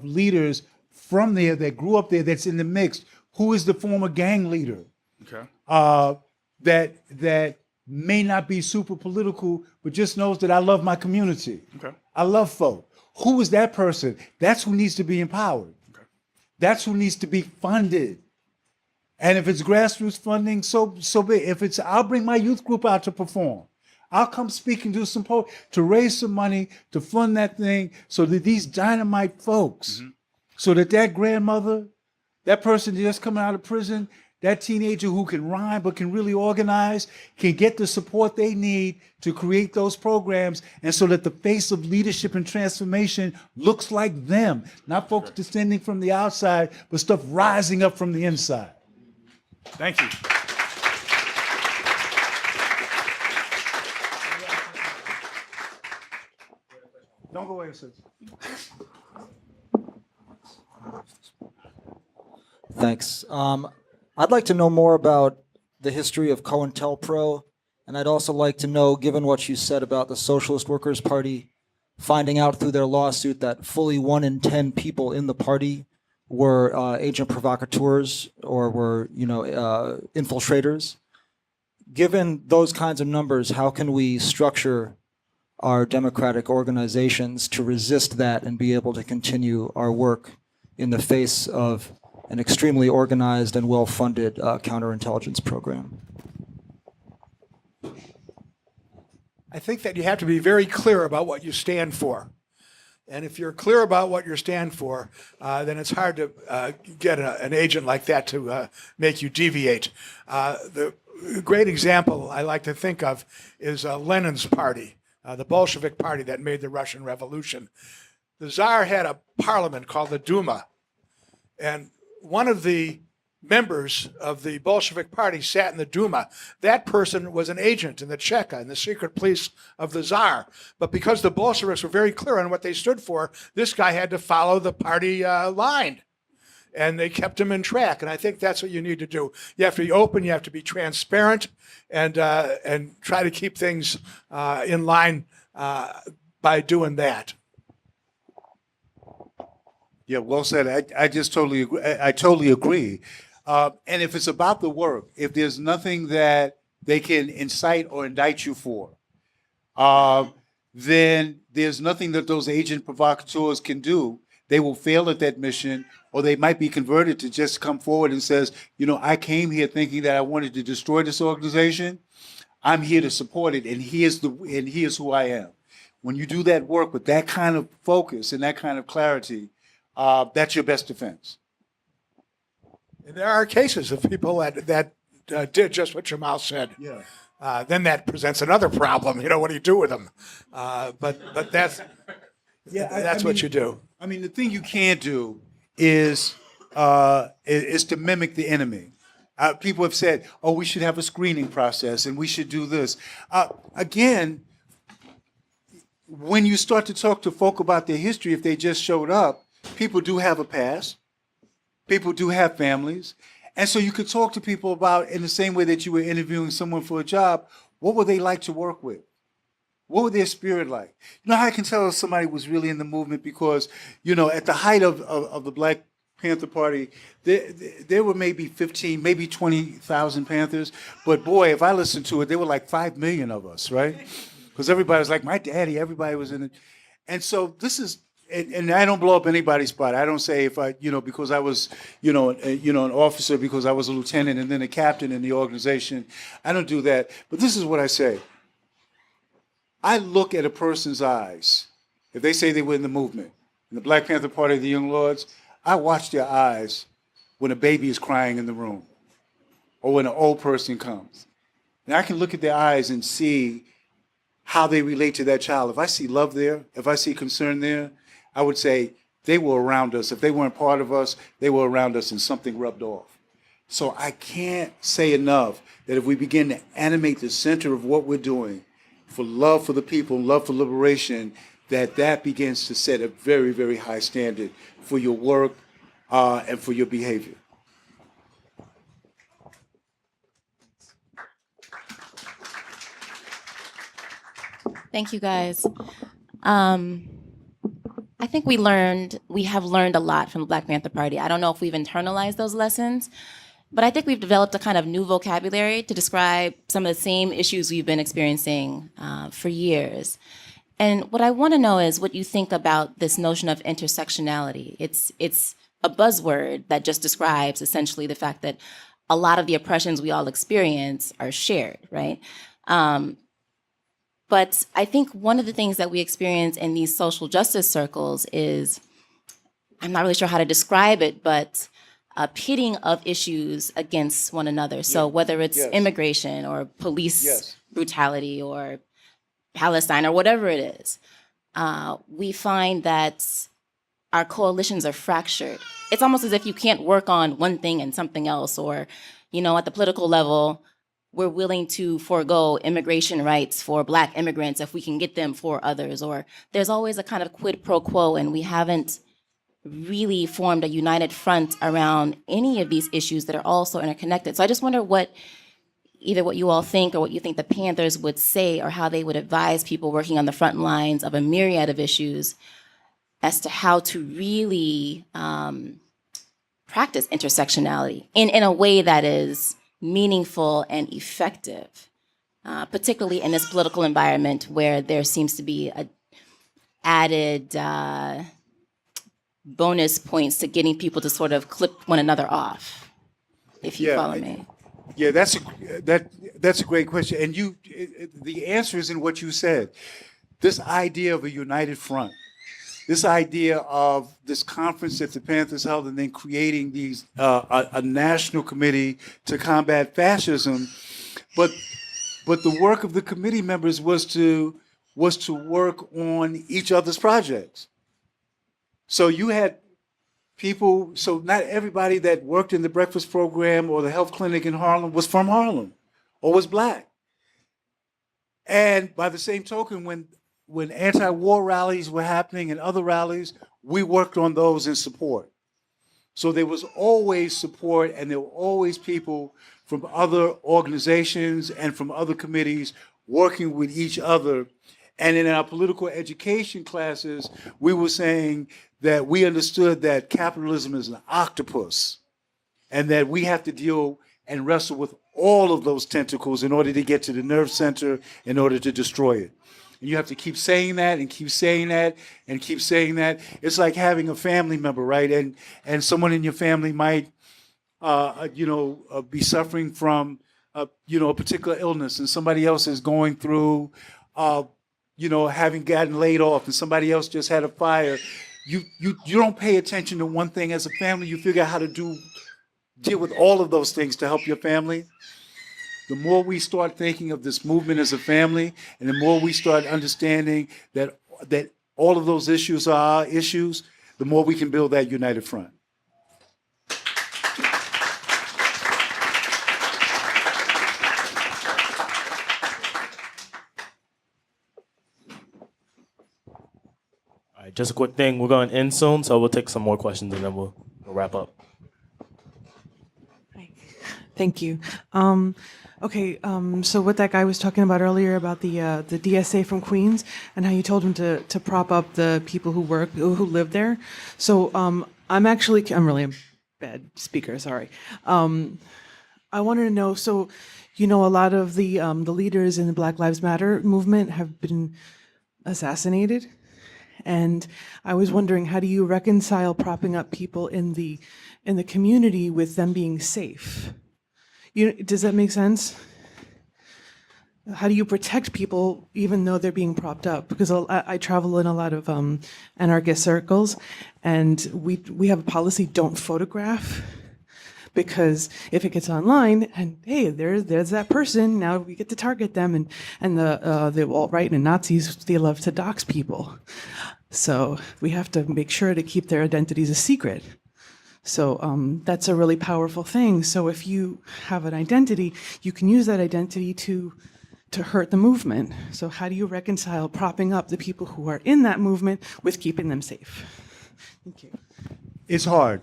leaders from there that grew up there that's in the mix? Who is the former gang leader? Okay. That may not be super political, but just knows that I love my community. Okay. I love folk. Who is that person? That's who needs to be empowered. Okay. That's who needs to be funded. And if it's grassroots funding, so be it. If it's, I'll bring my youth group out to perform. I'll come speak and do some to raise some money to fund that thing, so that these dynamite folks, so that grandmother, that person just coming out of prison, that teenager who can rhyme but can really organize, can get the support they need to create those programs, and so that the face of leadership and transformation looks like them, not folks descending from the outside, but stuff rising up from the inside. Thank you. Don't go away, sis. Thanks. I'd like to know more about the history of COINTELPRO, and I'd also like to know, given what you said about the Socialist Workers' Party finding out through their lawsuit that fully 1 in 10 people in the party were agent provocateurs or were, infiltrators. Given those kinds of numbers, how can we structure our democratic organizations to resist that and be able to continue our work in the face of an extremely organized and well-funded counterintelligence program? I think that you have to be very clear about what you stand for. And if you're clear about what you stand for, then it's hard to get an agent like that to make you deviate. The great example I like to think of is Lenin's party, the Bolshevik party that made the Russian Revolution. The Tsar had a parliament called the Duma, and one of the members of the Bolshevik party sat in the Duma. That person was an agent in the Cheka, in the secret police of the Tsar. But because the Bolsheviks were very clear on what they stood for, this guy had to follow the party line. And they kept him in track. And I think that's what you need to do. You have to be open, you have to be transparent, and try to keep things in line by doing that. Yeah, well said. I just totally agree. I totally agree. And if it's about the work, if there's nothing that they can incite or indict you for, then there's nothing that those agent provocateurs can do. They will fail at that mission, or they might be converted to just come forward and says, I came here thinking that I wanted to destroy this organization. I'm here to support it, and here's who I am. When you do that work with that kind of focus and that kind of clarity, that's your best defense. And there are cases of people that did just what Jamal said. Yeah. Then that presents another problem. What do you do with them? But that's what you do. I mean, the thing you can't do is to mimic the enemy. People have said, "Oh, we should have a screening process, and we should do this." Again, when you start to talk to folk about their history, if they just showed up, people do have a past. People do have families. And so you could talk to people about, in the same way that you were interviewing someone for a job, what would they like to work with? What was their spirit like? How I can tell if somebody was really in the movement? Because, at the height of the Black Panther Party, there were maybe 15, maybe 20,000 Panthers. But boy, if I listened to it, there were like 5 million of us, right? Because everybody was like, my daddy, everybody was in it. And so this is, and I don't blow up anybody's spot. I don't say if I, because I was, an officer, because I was a lieutenant and then a captain in the organization. I don't do that. But this is what I say. I look at a person's eyes. If they say they were in the movement, in the Black Panther Party of the Young Lords, I watch their eyes when a baby is crying in the room. or when an old person comes. And I can look at their eyes and see how they relate to that child. If I see love there, if I see concern there, I would say they were around us. If they weren't part of us, they were around us and something rubbed off. So I can't say enough that if we begin to animate the center of what we're doing for love for the people, love for liberation, that begins to set a very, very high standard for your work and for your behavior. Thank you, guys. I think we have learned a lot from the Black Panther Party. I don't know if we've internalized those lessons, but I think we've developed a kind of new vocabulary to describe some of the same issues we've been experiencing for years. And what I want to know is what you think about this notion of intersectionality. It's a buzzword that just describes essentially the fact that a lot of the oppressions we all experience are shared, right? But I think one of the things that we experience in these social justice circles is, I'm not really sure how to describe it, but a pitting of issues against one another. So whether it's immigration or police brutality or Palestine or whatever it is, we find that our coalitions are fractured. It's almost as if you can't work on one thing and something else, or, at the political level, we're willing to forego immigration rights for Black immigrants if we can get them for others, or there's always a kind of quid pro quo, and we haven't really formed a united front around any of these issues that are also interconnected. So I just wonder what you all think, or what you think the Panthers would say, or how they would advise people working on the front lines of a myriad of issues as to how to really practice intersectionality in a way that is meaningful and effective, particularly in this political environment where there seems to be a added bonus points to getting people to sort of clip one another off, if you follow me. Yeah, that's a great question, and the answer is in what you said. This idea of a united front, this idea of this conference that the Panthers held, and then creating these a national committee to combat fascism, but the work of the committee members was to work on each other's projects. So you had people. So not everybody that worked in the breakfast program or the health clinic in Harlem was from Harlem or was Black. And by the same token, when anti-war rallies were happening and other rallies, we worked on those in support. So there was always support, and there were always people from other organizations and from other committees working with each other. And in our political education classes, we were saying that we understood that capitalism is an octopus, and that we have to deal and wrestle with all of those tentacles in order to get to the nerve center, in order to destroy it. And you have to keep saying that and keep saying that and keep saying that. It's like having a family member, right? And someone in your family might, be suffering from, a particular illness, and somebody else is going through, having gotten laid off, and somebody else just had a fire. You don't pay attention to one thing as a family. You figure out how to deal with all of those things to help your family. The more we start thinking of this movement as a family, and the more we start understanding that all of those issues are our issues, the more we can build that united front. All right, just a quick thing. We're going to end soon, so we'll take some more questions and then we'll wrap up. Thank you. So what that guy was talking about earlier about the DSA from Queens and how you told him to prop up the people who live there. So I'm really a bad speaker. Sorry. I wanted to know. So, a lot of the leaders in the Black Lives Matter movement have been assassinated, and I was wondering, how do you reconcile propping up people in the community with them being safe? Does that make sense? How do you protect people even though they're being propped up? Because I travel in a lot of anarchist circles, and we have a policy, don't photograph. because if it gets online and hey, there's that person, now we get to target them, and the alt-right and Nazis, they love to dox people. So we have to make sure to keep their identities a secret. So that's a really powerful thing. So if you have an identity, you can use that identity to hurt the movement. So how do you reconcile propping up the people who are in that movement with keeping them safe? Thank you. It's hard.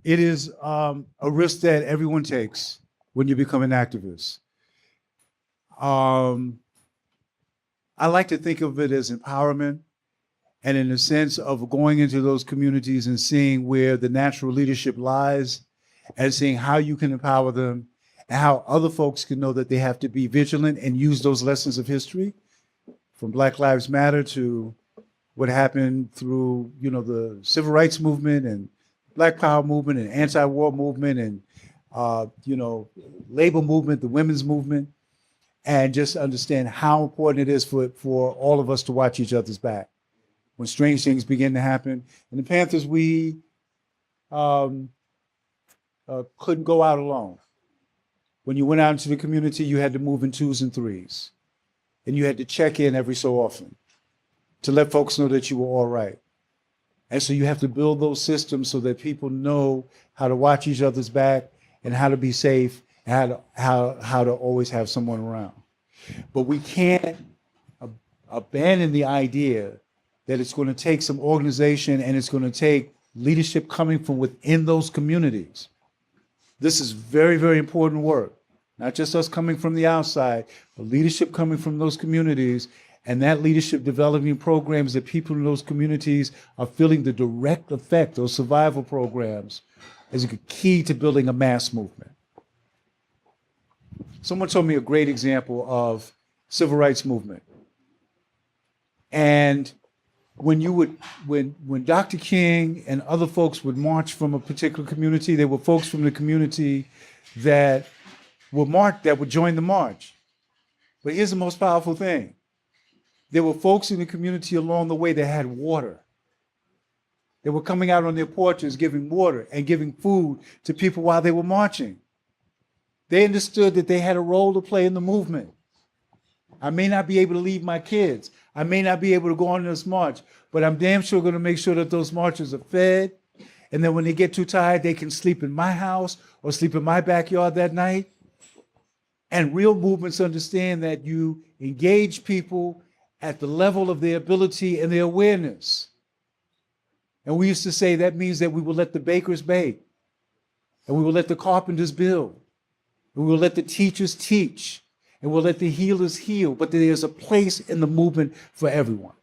It is a risk that everyone takes when you become an activist. I like to think of it as empowerment, and in the sense of going into those communities and seeing where the natural leadership lies and seeing how you can empower them and how other folks can know that they have to be vigilant and use those lessons of history, from Black Lives Matter to what happened through, the civil rights movement and Black Power movement and anti-war movement and, labor movement, the women's movement, and just understand how important it is for all of us to watch each other's back when strange things begin to happen. And the Panthers, we couldn't go out alone. When you went out into the community, you had to move in 2s and 3s. And you had to check in every so often to let folks know that you were all right. And so you have to build those systems so that people know how to watch each other's back and how to be safe and how to always have someone around. But we can't abandon the idea that it's going to take some organization and it's going to take leadership coming from within those communities. This is very, very important work. Not just us coming from the outside, but leadership coming from those communities, and that leadership developing programs that people in those communities are feeling the direct effect, those survival programs, is a key to building a mass movement. Someone told me a great example of civil rights movement. And when Dr. King and other folks would march from a particular community, there were folks from the community that would join the march. But here's the most powerful thing. There were folks in the community along the way that had water. They were coming out on their porches, giving water and giving food to people while they were marching. They understood that they had a role to play in the movement. I may not be able to leave my kids. I may not be able to go on this march, but I'm damn sure going to make sure that those marchers are fed. And then when they get too tired, they can sleep in my house or sleep in my backyard that night. And real movements understand that you engage people at the level of their ability and their awareness. And we used to say that means that we will let the bakers bake, and we will let the carpenters build, and we will let the teachers teach, and we'll let the healers heal, but there's a place in the movement for everyone.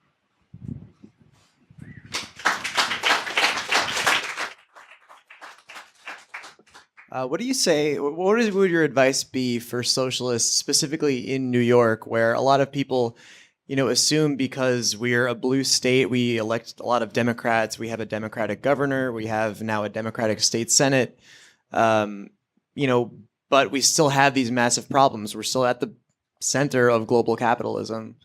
What do you say, would your advice be for socialists, specifically in New York, where a lot of people, assume because we're a blue state, we elect a lot of Democrats, we have a Democratic governor, we have now a Democratic state Senate, but we still have these massive problems. We're still at the center of global capitalism,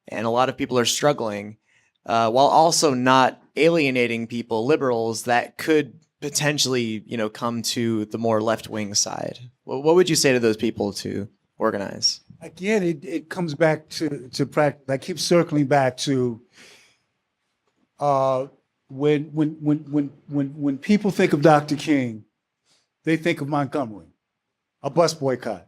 and a lot of people are struggling, while also not alienating people, liberals, that could potentially, come to the more left-wing side. What would you say to those people to organize? Again, it comes back to practice. I keep circling back to when people think of Dr. King, they think of Montgomery, a bus boycott.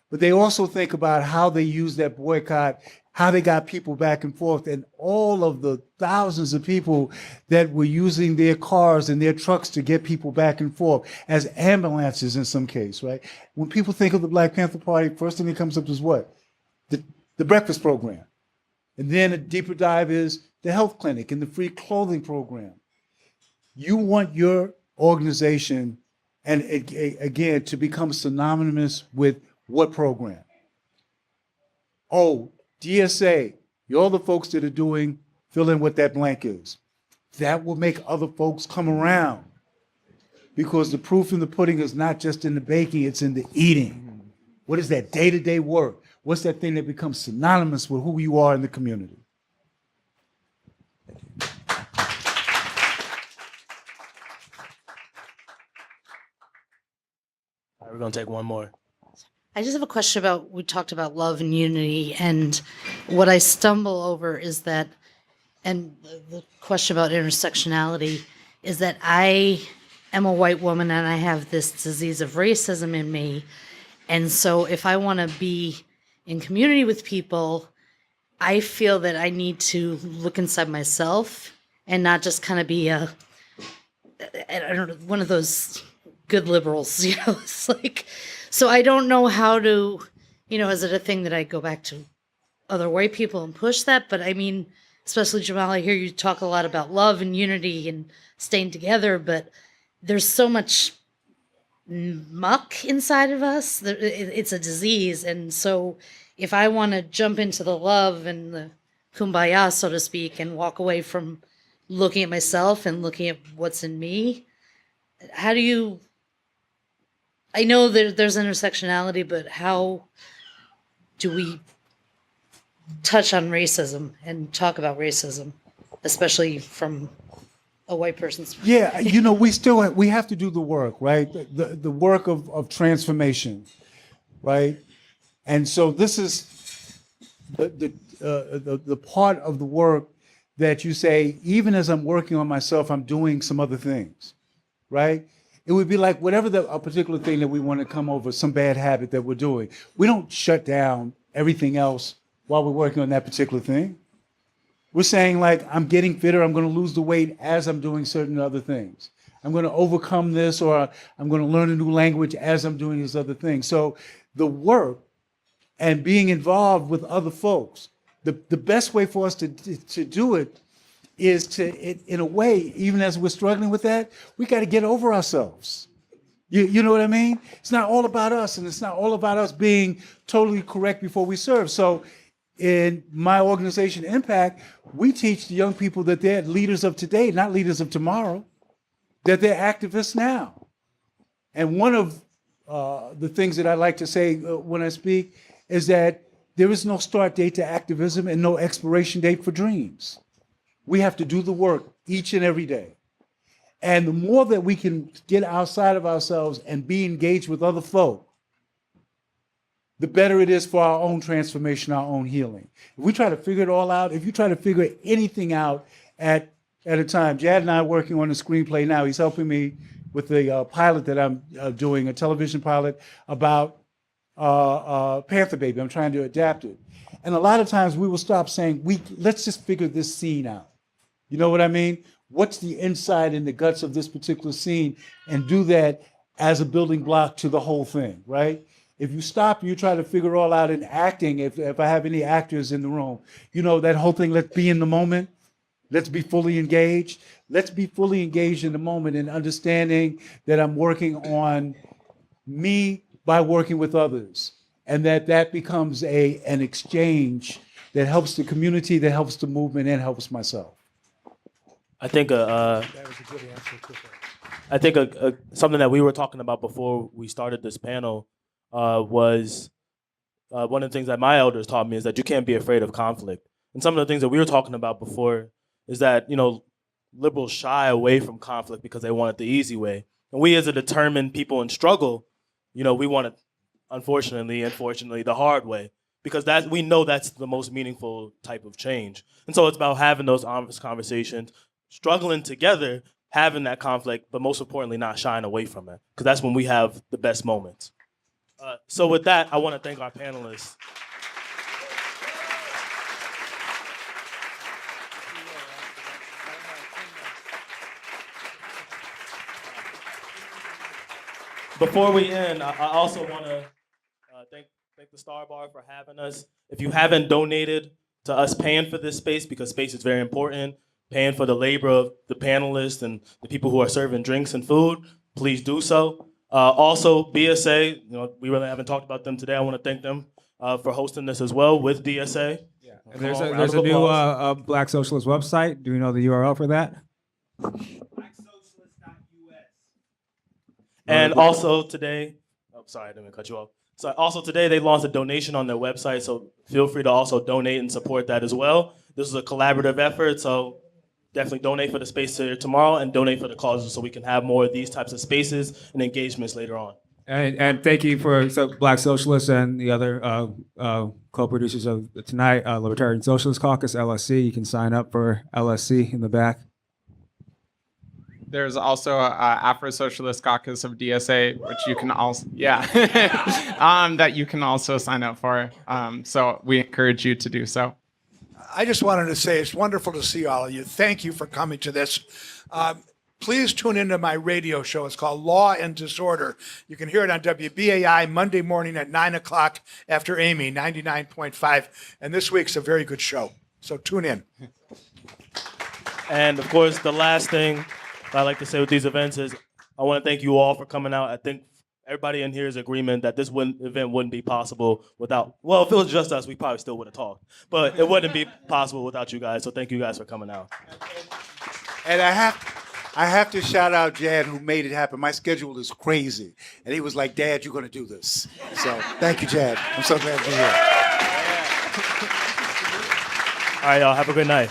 But they also think about how they used that boycott, how they got people back and forth, and all of the thousands of people that were using their cars and their trucks to get people back and forth as ambulances in some case, right? When people think of the Black Panther Party, first thing that comes up is what? The breakfast program. And then a deeper dive is the health clinic and the free clothing program. You want your organization, and again, to become synonymous with what program? Oh, DSA, you're the folks that are doing, fill in what that blank is. That will make other folks come around, because the proof in the pudding is not just in the baking, it's in the eating. What is that day-to-day work? What's that thing that becomes synonymous with who you are in the community? We're going to take one more. I just have a question about, we talked about love and unity, and what I stumble over is that, and the question about intersectionality, is that I am a white woman and I have this disease of racism in me. And so if I want to be in community with people, I feel that I need to look inside myself and not just kind of be I don't know, one of those good liberals, you know, it's like, so I don't know how to, you know, is it a thing that I go back to other white people and push that? But I mean, especially Jamal, I hear you talk a lot about love and unity and staying together, but there's so much muck inside of us. It's a disease. And so if I want to jump into the love and the kumbaya, so to speak, and walk away from looking at myself and looking at what's in me, how do you, I know there's intersectionality, but how do we touch on racism and talk about racism, especially from a white person's Yeah, you know, we have to do the work, right? The work of transformation, right? And so this is the part of the work that you say, even as I'm working on myself, I'm doing some other things, right? It would be like whatever a particular thing that we want to come over, some bad habit that we're doing. We don't shut down everything else while we're working on that particular thing. We're saying, like, I'm getting fitter, I'm going to lose the weight as I'm doing certain other things. I'm going to overcome this, or I'm going to learn a new language as I'm doing these other things. So the work and being involved with other folks, the best way for us to do it is to, in a way, even as we're struggling with that, we got to get over ourselves. You know what I mean? It's not all about us, and it's not all about us being totally correct before we serve. So in my organization, Impact, we teach the young people that they're leaders of today, not leaders of tomorrow, that they're activists now. And one of the things that I like to say when I speak is that there is no start date to activism and no expiration date for dreams. We have to do the work each and every day. And the more that we can get outside of ourselves and be engaged with other folk, the better it is for our own transformation, our own healing. If we try to figure it all out, if you try to figure anything out at a time, Jad and I are working on a screenplay now. He's helping me with the pilot that I'm doing, a television pilot about Panther Baby. I'm trying to adapt it. And a lot of times we will stop saying, let's just figure this scene out. You know what I mean? What's the inside and the guts of this particular scene, and do that as a building block to the whole thing, right? If you stop, you try to figure it all out in acting, if I have any actors in the room, you know, that whole thing, let's be in the moment, let's be fully engaged. Let's be fully engaged in the moment and understanding that I'm working on me by working with others, and that becomes an exchange that helps the community, that helps the movement, and helps myself. I think that was a good answer. Something that we were talking about before we started this panel was one of the things that my elders taught me is that you can't be afraid of conflict. And some of the things that we were talking about before is that, you know, liberals shy away from conflict because they want it the easy way. And we as a determined people in struggle, you know, we want it, unfortunately, the hard way, because we know that's the most meaningful type of change. And so it's about having those honest conversations, struggling together, having that conflict, but most importantly, not shying away from it, because that's when we have the best moments. So with that, I want to thank our panelists. Before we end, I also want to thank the Star Bar for having us. If you haven't donated to us paying for this space, because space is very important, paying for the labor of the panelists and the people who are serving drinks and food, please do so. Also, BSA, you know, we really haven't talked about them today. I want to thank them for hosting this as well with DSA. Yeah. And there's a new Black Socialist website. Do you know the URL for that? And also today, sorry, I didn't cut you off. So also today they launched a donation on their website, so feel free to also donate and support that as well. This is a collaborative effort, so definitely donate for the space here tomorrow and donate for the causes so we can have more of these types of spaces and engagements later on. And thank you for Black Socialists and the other co-producers of tonight, Libertarian Socialist Caucus, LSC. You can sign up for LSC in the back. There's also a Afro-Socialist Caucus of DSA, which you can also, that you can also sign up for. So we encourage you to do so. I just wanted to say it's wonderful to see all of you. Thank you for coming to this. Please tune into my radio show. It's called Law and Disorder. You can hear it on WBAI Monday morning at 9 o'clock after Amy, 99.5. And this week's a very good show. So tune in. And of course, the last thing I'd like to say with these events is I want to thank you all for coming out. I think everybody in here is in agreement that this event wouldn't be possible without, well, if it was just us, we probably still would have talked. But it wouldn't be possible without you guys. So thank you guys for coming out. And I have to shout out Jad, who made it happen. My schedule is crazy. And he was like, Dad, you're going to do this. So thank you, Jad. I'm so glad to be here. All right, y'all. Have a good night.